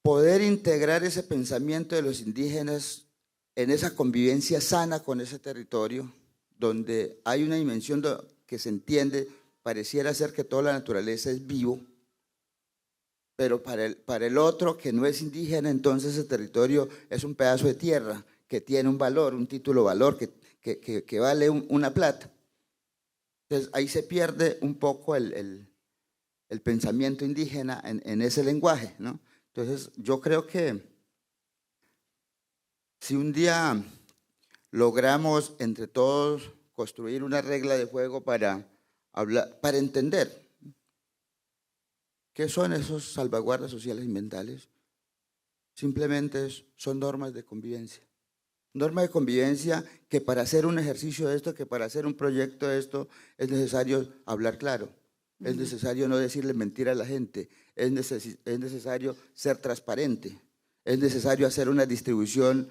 E: poder integrar ese pensamiento de los indígenas en esa convivencia sana con ese territorio, donde hay una dimensión que se entiende, pareciera ser que toda la naturaleza es vivo, pero para el otro que no es indígena, entonces ese territorio es un pedazo de tierra que tiene un valor, un título valor que vale una plata. Entonces ahí se pierde un poco el pensamiento indígena en ese lenguaje, ¿no? Entonces yo creo que si un día logramos entre todos construir una regla de juego para entender ¿qué son esos salvaguardas sociales y ambientales? Simplemente son normas de convivencia. Normas de convivencia que para hacer un ejercicio de esto, que para hacer un proyecto de esto, es necesario hablar claro. Es necesario no decirle mentira a la gente. Es necesario ser transparente. Es necesario hacer una distribución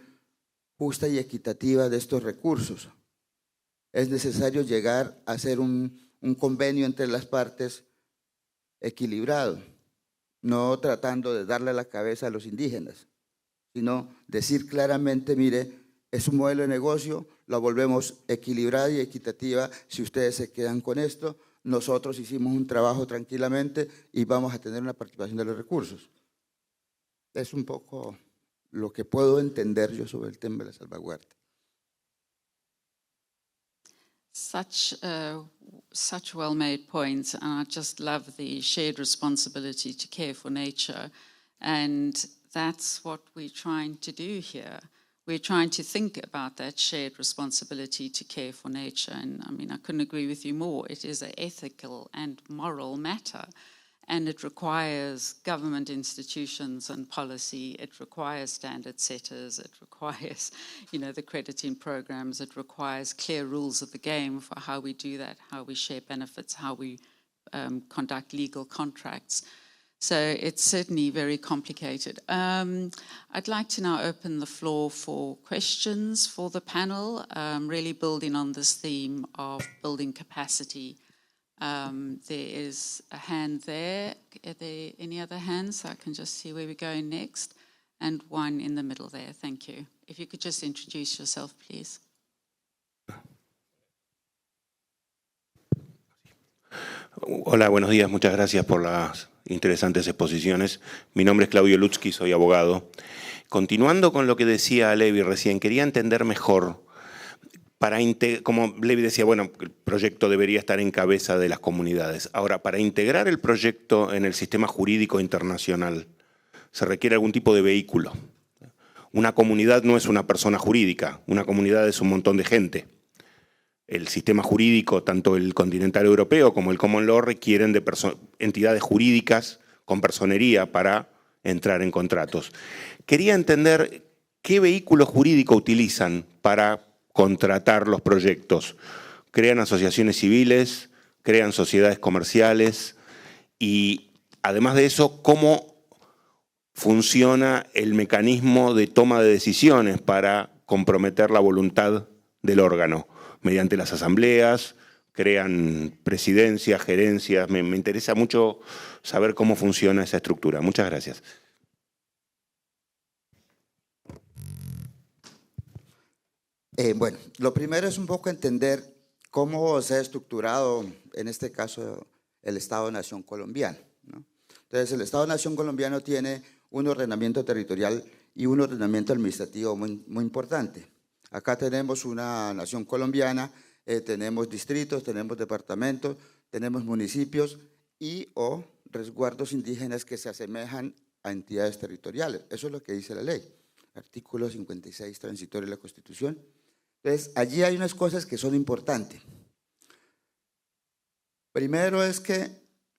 E: justa y equitativa de estos recursos. Es necesario llegar a hacer un convenio entre las partes equilibrado, no tratando de darle la cabeza a los indígenas, sino decir claramente, mire, es un modelo de negocio, lo volvemos equilibrada y equitativa, si ustedes se quedan con esto, nosotros hicimos un trabajo tranquilamente y vamos a tener una participación de los recursos. Es un poco lo que puedo entender yo sobre el tema de la salvaguarda.
B: Such well-made points, and I just love the shared responsibility to care for nature, and that's what we're trying to do here. We're trying to think about that shared responsibility to care for nature, and I mean, I couldn't agree with you more. It is an ethical and moral matter, and it requires government institutions and policy. It requires standard setters. It requires, the crediting programs. It requires clear rules of the game for how we do that, how we share benefits, how we conduct legal contracts. So it's certainly very complicated. I'd like to now open the floor for questions for the panel, really building on this theme of building capacity. There is a hand there. Are there any other hands? So I can just see where we're going next. And one in the middle there. Thank you. If you could just introduce yourself, please.
H: Hola, buenos días. Muchas gracias por las interesantes exposiciones. Mi nombre es Claudio Lutzki, soy abogado. Continuando con lo que decía Levi recién, quería entender mejor. Como Levi decía, bueno, el proyecto debería estar en cabeza de las comunidades. Ahora, para integrar el proyecto en el sistema jurídico internacional, se requiere algún tipo de vehículo. Una comunidad no es una persona jurídica, una comunidad es un montón de gente. El sistema jurídico, tanto el continental europeo como el common law, requieren de entidades jurídicas con personería para entrar en contratos. Quería entender ¿qué vehículo jurídico utilizan para contratar los proyectos? ¿Crean asociaciones civiles? ¿Crean sociedades comerciales? Y además de eso, ¿cómo funciona el mecanismo de toma de decisiones para comprometer la voluntad del órgano? ¿Mediante las asambleas? ¿Crean presidencias, gerencias? Me interesa mucho saber cómo funciona esa estructura. Muchas gracias.
E: Bueno, lo primero es un poco entender cómo se ha estructurado, en este caso, el Estado-Nación colombiano, ¿no? Entonces, el Estado-Nación colombiano tiene un ordenamiento territorial y un ordenamiento administrativo muy importante. Acá tenemos una nación colombiana, tenemos distritos, tenemos departamentos, tenemos municipios y o resguardos indígenas que se asemejan a entidades territoriales. Eso es lo que dice la ley, artículo 56 transitorio de la Constitución. Entonces, allí hay unas cosas que son importantes. Primero es que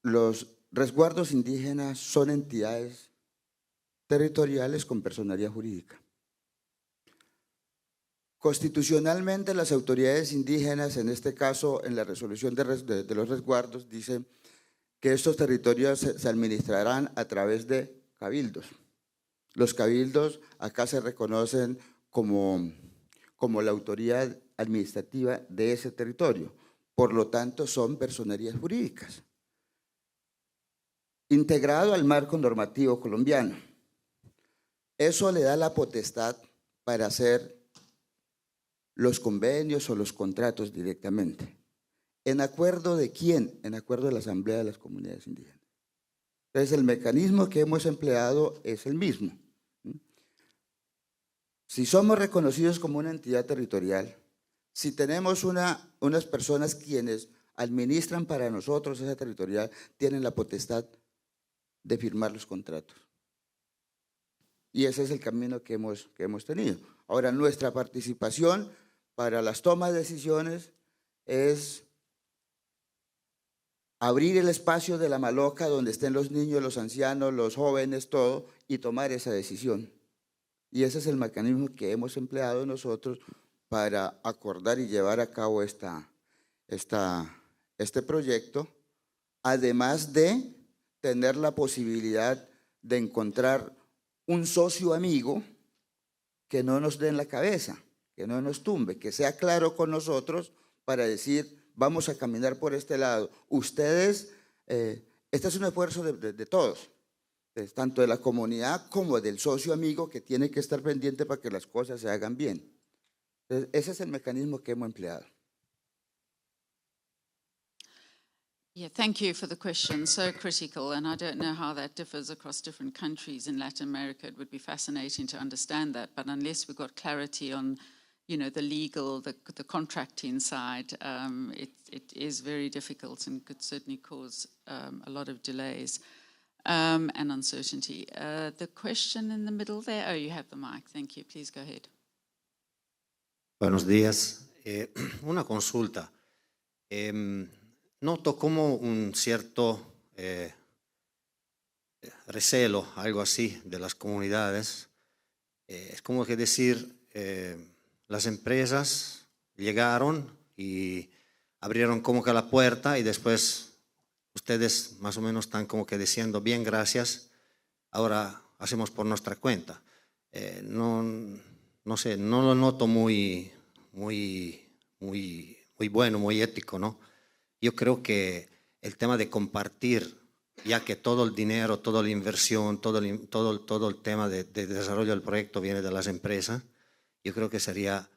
E: los resguardos indígenas son entidades territoriales con personalidad jurídica. Constitucionalmente, las autoridades indígenas, en este caso, en la resolución de los resguardos, dicen que estos territorios se administrarán a través de cabildos. Los cabildos acá se reconocen como la autoridad administrativa de ese territorio. Por lo tanto, son personerías jurídicas. Integrado al marco normativo colombiano. Eso le da la potestad para hacer los convenios o los contratos directamente. ¿En acuerdo de quién? En acuerdo de la Asamblea de las Comunidades Indígenas. Entonces, el mecanismo que hemos empleado es el mismo. Si somos reconocidos como una entidad territorial, si tenemos unas personas quienes administran para nosotros esa territorial, tienen la potestad de firmar los contratos. Y ese es el camino que hemos tenido. Ahora, nuestra participación para las tomas de decisiones es abrir el espacio de la maloca donde estén los niños, los ancianos, los jóvenes, todo, y tomar esa decisión. Y ese es el mecanismo que hemos empleado nosotros para acordar y llevar a cabo este proyecto, además de tener la posibilidad de encontrar un socio amigo que no nos dé en la cabeza, que no nos tumbe, que sea claro con nosotros para decir, vamos a caminar por este lado. Ustedes, este es un esfuerzo de todos, tanto de la comunidad como del socio amigo que tiene que estar pendiente para que las cosas se hagan bien. Entonces, ese es el mecanismo que hemos empleado.
B: Yeah, thank you for the question. So critical, and I don't know how that differs across different countries in Latin America. It would be fascinating to understand that, but unless we've got clarity on, the legal, the contracting side, it is very difficult and could certainly cause a lot of delays and uncertainty. The question in the middle there. Oh, you have the mic. Thank you. Please go ahead.
I: Buenos días. Una consulta. Noto como un cierto recelo, algo así, de las comunidades. Es como que decir, las empresas llegaron y abrieron como que la puerta y después ustedes más o menos están como que diciendo, bien, gracias, ahora hacemos por nuestra cuenta. No sé, no lo noto muy bueno, muy ético, ¿no? Yo creo que el tema de compartir, ya que todo el dinero, toda la inversión, todo el tema de desarrollo del proyecto viene de las empresas, yo creo que sería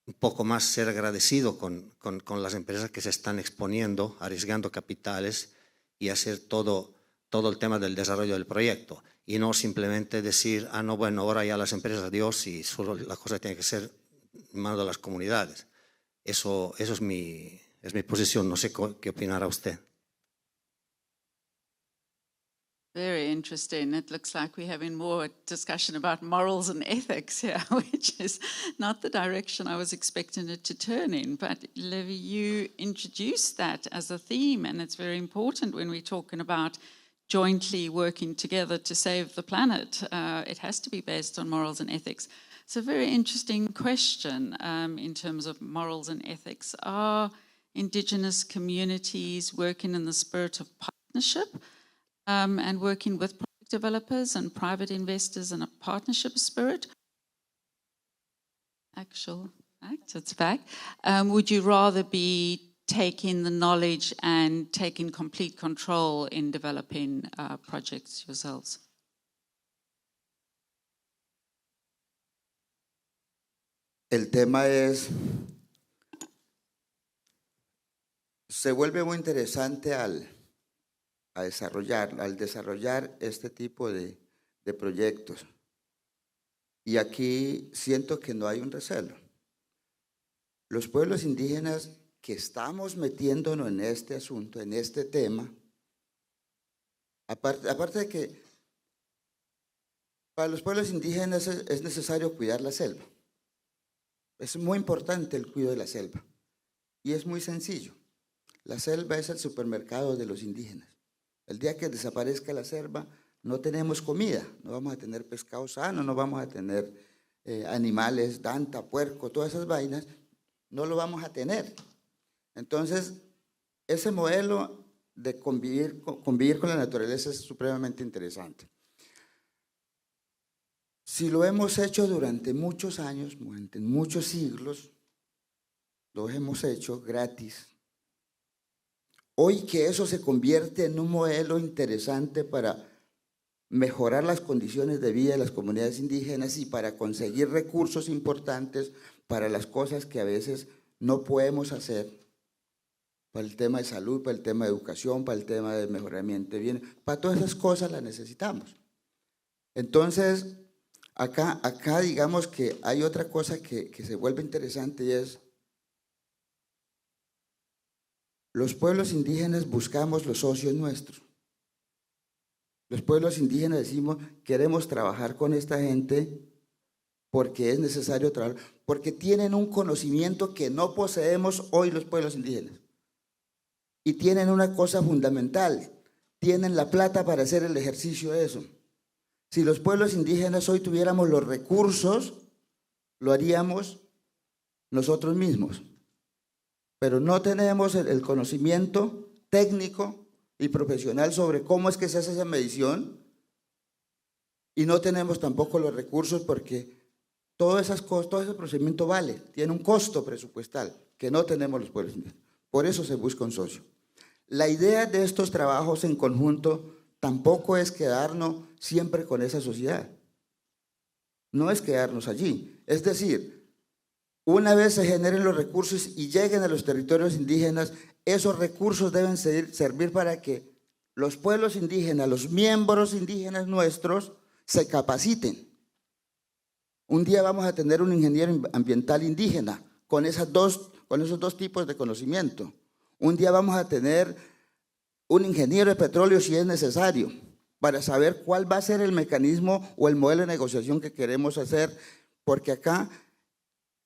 I: un poco más ser agradecido con las empresas que se están exponiendo, arriesgando capitales y hacer todo el tema del desarrollo del proyecto. Y no simplemente decir, no, bueno, ahora ya las empresas, adiós, y solo la cosa tiene que ser en manos de las comunidades. Eso es mi posición, no sé qué opinará usted.
B: Very interesting. It looks like we're having more discussion about morals and ethics here, which is not the direction I was expecting it to turn in. But Levi, you introduced that as a theme, and it's very important when we're talking about jointly working together to save the planet, it has to be based on morals and ethics. It's a very interesting question in terms of morals and ethics. Are Indigenous communities working in the spirit of partnership and working with project developers and private investors in a partnership spirit? Actual fact, it's fact. Would you rather be taking the knowledge and taking complete control in developing projects yourselves?
E: El tema se vuelve muy interesante al desarrollar este tipo de proyectos. Y aquí siento que no hay un recelo. Los pueblos indígenas que estamos metiéndonos en este asunto, en este tema, aparte de que para los pueblos indígenas es necesario cuidar la selva. Es muy importante el cuidado de la selva. Y es muy sencillo. La selva es el supermercado de los indígenas. El día que desaparezca la selva, no tenemos comida, no vamos a tener pescado sano, no vamos a tener animales, danta, puerco, todas esas vainas, no lo vamos a tener. Entonces, ese modelo de convivir con la naturaleza es supremamente interesante. Si lo hemos hecho durante muchos años, durante muchos siglos, lo hemos hecho gratis. Hoy que eso se convierte en un modelo interesante para mejorar las condiciones de vida de las comunidades indígenas y para conseguir recursos importantes para las cosas que a veces no podemos hacer, para el tema de salud, para el tema de educación, para el tema de mejoramiento de bienes, para todas esas cosas las necesitamos. Entonces, acá digamos que hay otra cosa que se vuelve interesante y es los pueblos indígenas buscamos los socios nuestros. Los pueblos indígenas decimos, queremos trabajar con esta gente porque es necesario trabajar, porque tienen un conocimiento que no poseemos hoy los pueblos indígenas. Y tienen una cosa fundamental, tienen la plata para hacer el ejercicio de eso. Si los pueblos indígenas hoy tuviéramos los recursos, lo haríamos nosotros mismos. Pero no tenemos el conocimiento técnico y profesional sobre cómo es que se hace esa medición y no tenemos tampoco los recursos porque todo ese procedimiento vale, tiene un costo presupuestal que no tenemos los pueblos indígenas. Por eso se busca un socio. La idea de estos trabajos en conjunto tampoco es quedarnos siempre con esa sociedad. No es quedarnos allí. Es decir, una vez se generen los recursos y lleguen a los territorios indígenas, esos recursos deben servir para que los pueblos indígenas, los miembros indígenas nuestros, se capaciten. Un día vamos a tener un ingeniero ambiental indígena con esos dos tipos de conocimiento. Un día vamos a tener un ingeniero de petróleo si es necesario, para saber cuál va a ser el mecanismo o el modelo de negociación que queremos hacer, porque acá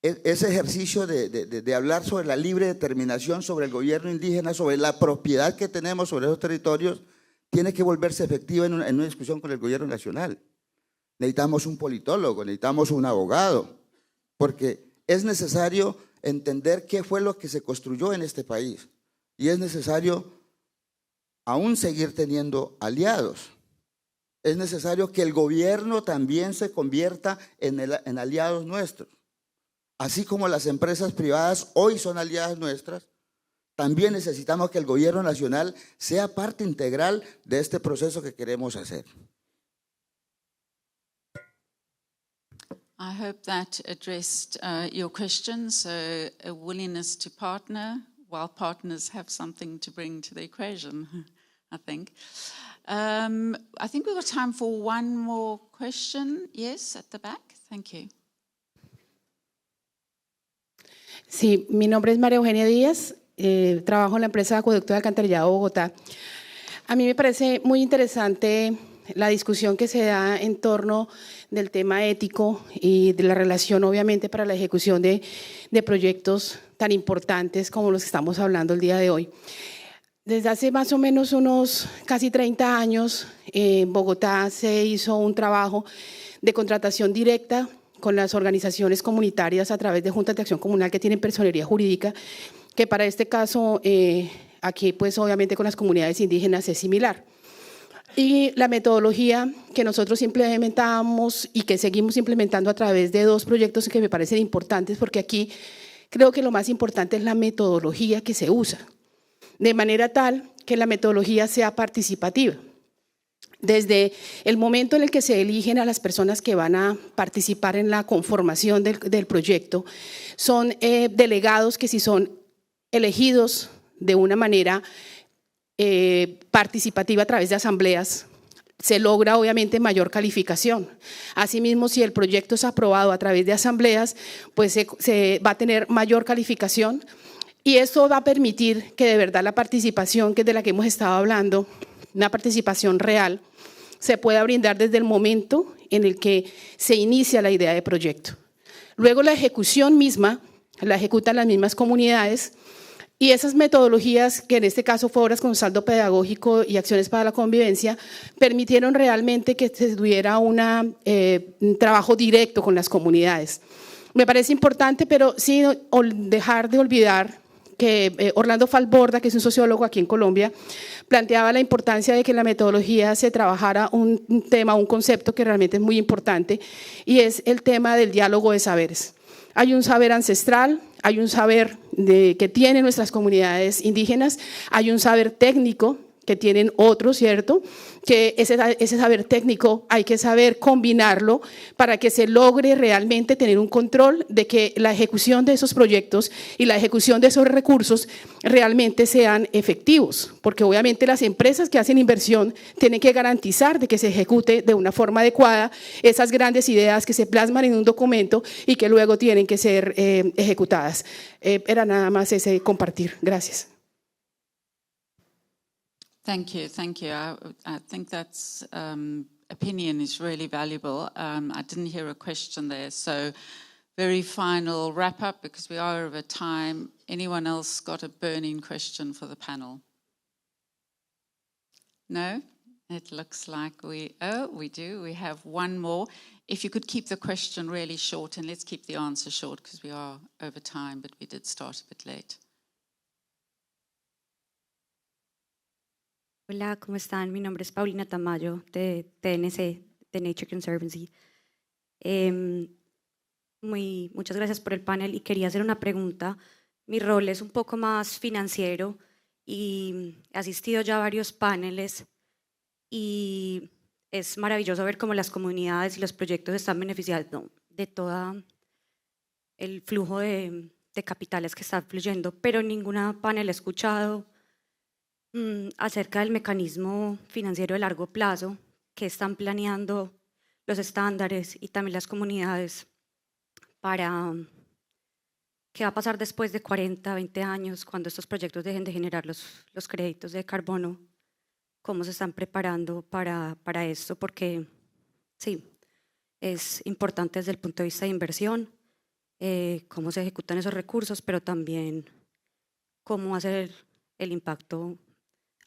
E: ese ejercicio de hablar sobre la libre determinación, sobre el gobierno indígena, sobre la propiedad que tenemos sobre esos territorios, tiene que volverse efectiva en una discusión con el gobierno nacional. Necesitamos un politólogo, necesitamos un abogado, porque es necesario entender qué fue lo que se construyó en este país y es necesario aún seguir teniendo aliados. Es necesario que el gobierno también se convierta en aliados nuestros. Así como las empresas privadas hoy son aliadas nuestras, también necesitamos que el gobierno nacional sea parte integral de este proceso que queremos hacer.
B: I hope that addressed your question. So a willingness to partner while partners have something to bring to the equation, I think. I think we've got time for one more question. Yes, at the back. Thank you.
J: Sí, mi nombre es María Eugenia Díaz, trabajo en la empresa de Acueducto de Alcantarillado Bogotá. A mí me parece muy interesante la discusión que se da en torno del tema ético y de la relación, obviamente, para la ejecución de proyectos tan importantes como los que estamos hablando el día de hoy. Desde hace más o menos unos casi 30 años, en Bogotá se hizo un trabajo de contratación directa con las organizaciones comunitarias a través de juntas de acción comunal que tienen personería jurídica, que para este caso, aquí pues obviamente con las comunidades indígenas es similar. Y la metodología que nosotros implementamos y que seguimos implementando a través de 2 proyectos que me parecen importantes, porque aquí creo que lo más importante es la metodología que se usa, de manera tal que la metodología sea participativa. Desde el momento en el que se eligen a las personas que van a participar en la conformación del proyecto, son delegados que si son elegidos de una manera participativa a través de asambleas, se logra obviamente mayor calificación. Asimismo, si el proyecto es aprobado a través de asambleas, pues se va a tener mayor calificación y esto va a permitir que de verdad la participación, que es de la que hemos estado hablando, una participación real, se pueda brindar desde el momento en el que se inicia la idea de proyecto. Luego la ejecución misma la ejecutan las mismas comunidades. Y esas metodologías, que en este caso fue obras con saldo pedagógico y acciones para la convivencia, permitieron realmente que se tuviera un trabajo directo con las comunidades. Me parece importante, pero sin dejar de olvidar que Orlando Falborda, que es un sociólogo aquí en Colombia, planteaba la importancia de que en la metodología se trabajara un tema, un concepto que realmente es muy importante, y es el tema del diálogo de saberes. Hay un saber ancestral, hay un saber que tienen nuestras comunidades indígenas, hay un saber técnico que tienen otros, ¿cierto? Que ese saber técnico hay que saber combinarlo para que se logre realmente tener un control de que la ejecución de esos proyectos y la ejecución de esos recursos realmente sean efectivos, porque obviamente las empresas que hacen inversión tienen que garantizar de que se ejecute de una forma adecuada esas grandes ideas que se plasman en un documento y que luego tienen que ser ejecutadas. Era nada más ese compartir. Gracias.
B: Thank you, thank you. I think that's opinion is really valuable. I didn't hear a question there, so very final wrap up because we are over time. Anyone else got a burning question for the panel? No? It looks like we do. We have one more. If you could keep the question really short, and let's keep the answer short because we are over time, but we did start a bit late.
K: Hola, ¿cómo están? Mi nombre es Paulina Tamayo, de TNC, de Nature Conservancy. Muchas gracias por el panel y quería hacer una pregunta. Mi rol es un poco más financiero y he asistido ya a varios paneles y es maravilloso ver cómo las comunidades y los proyectos están beneficiando de todo el flujo de capitales que está fluyendo, pero en ningún panel he escuchado acerca del mecanismo financiero de largo plazo que están planeando los estándares y también las comunidades para qué va a pasar después de 40, 20 años cuando estos proyectos dejen de generar los créditos de carbono, cómo se están preparando para esto, porque sí, es importante desde el punto de vista de inversión, cómo se ejecutan esos recursos, pero también cómo hacer el impacto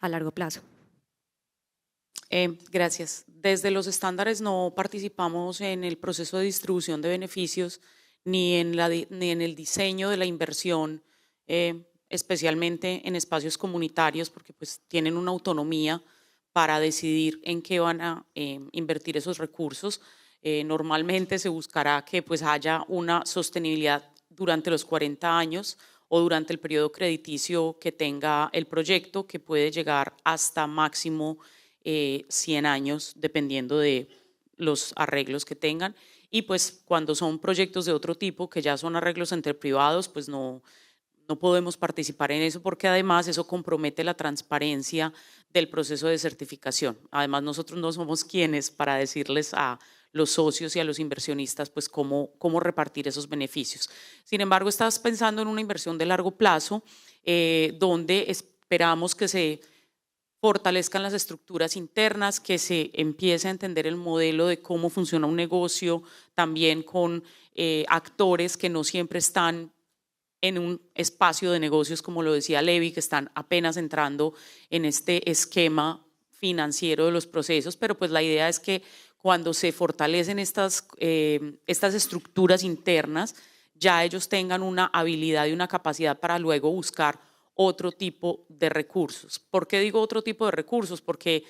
K: a largo plazo.
G: Gracias. Desde los estándares no participamos en el proceso de distribución de beneficios ni en el diseño de la inversión, especialmente en espacios comunitarios, porque pues tienen una autonomía para decidir en qué van a invertir esos recursos. Normalmente se buscará que pues haya una sostenibilidad durante los 40 años o durante el periodo crediticio que tenga el proyecto, que puede llegar hasta máximo 100 años, dependiendo de los arreglos que tengan. Y pues cuando son proyectos de otro tipo, que ya son arreglos entre privados, pues no podemos participar en eso, porque además eso compromete la transparencia del proceso de certificación. Además, nosotros no somos quienes para decirles a los socios y a los inversionistas pues cómo repartir esos beneficios. Sin embargo, estás pensando en una inversión de largo plazo donde esperamos que se fortalezcan las estructuras internas, que se empiece a entender el modelo de cómo funciona un negocio, también con actores que no siempre están en un espacio de negocios, como lo decía Levi, que están apenas entrando en este esquema financiero de los procesos, pero pues la idea es que cuando se fortalecen estas estructuras internas, ya ellos tengan una habilidad y una capacidad para luego buscar otro tipo de recursos. ¿Por qué digo otro tipo de recursos? Porque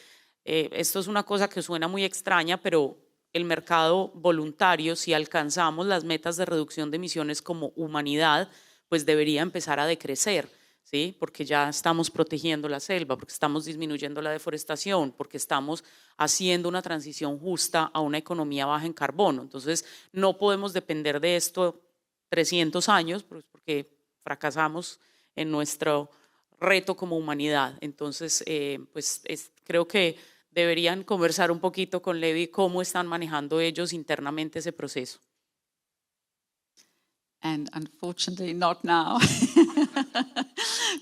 G: esto es una cosa que suena muy extraña, pero el mercado voluntario, si alcanzamos las metas de reducción de emisiones como humanidad, pues debería empezar a decrecer, ¿sí? Porque ya estamos protegiendo la selva, porque estamos disminuyendo la deforestación, porque estamos haciendo una transición justa a una economía baja en carbono. Entonces, no podemos depender de esto 300 años, pues porque fracasamos en nuestro reto como humanidad. Entonces, creo que deberían conversar un poquito con Levi cómo están manejando ellos internamente ese proceso.
B: And unfortunately not now,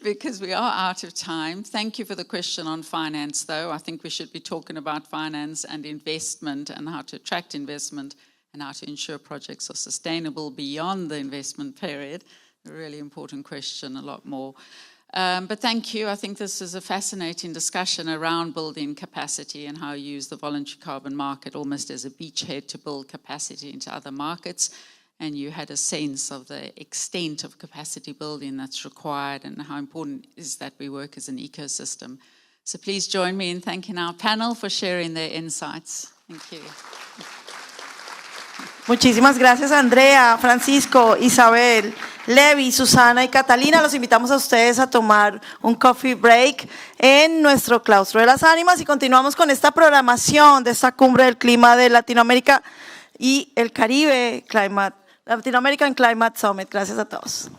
B: because we are out of time. Thank you for the question on finance, though. I think we should be talking about finance and investment and how to attract investment and how to ensure projects are sustainable beyond the investment period. A really important question, a lot more. But thank you. I think this is a fascinating discussion around building capacity and how you use the voluntary carbon market almost as a beachhead to build capacity into other markets. And you had a sense of the extent of capacity building that's required and how important it is that we work as an ecosystem. So please join me in thanking our panel for sharing their insights. Thank you.
A: Muchísimas gracias, Andrea, Francisco, Isabel, Levi, Susana y Catalina. Los invitamos a ustedes a tomar un coffee break en nuestro claustro de las ánimas y continuamos con esta programación de esta cumbre del clima de Latinoamérica y el Caribe, Latino American Climate Summit. Gracias a todos.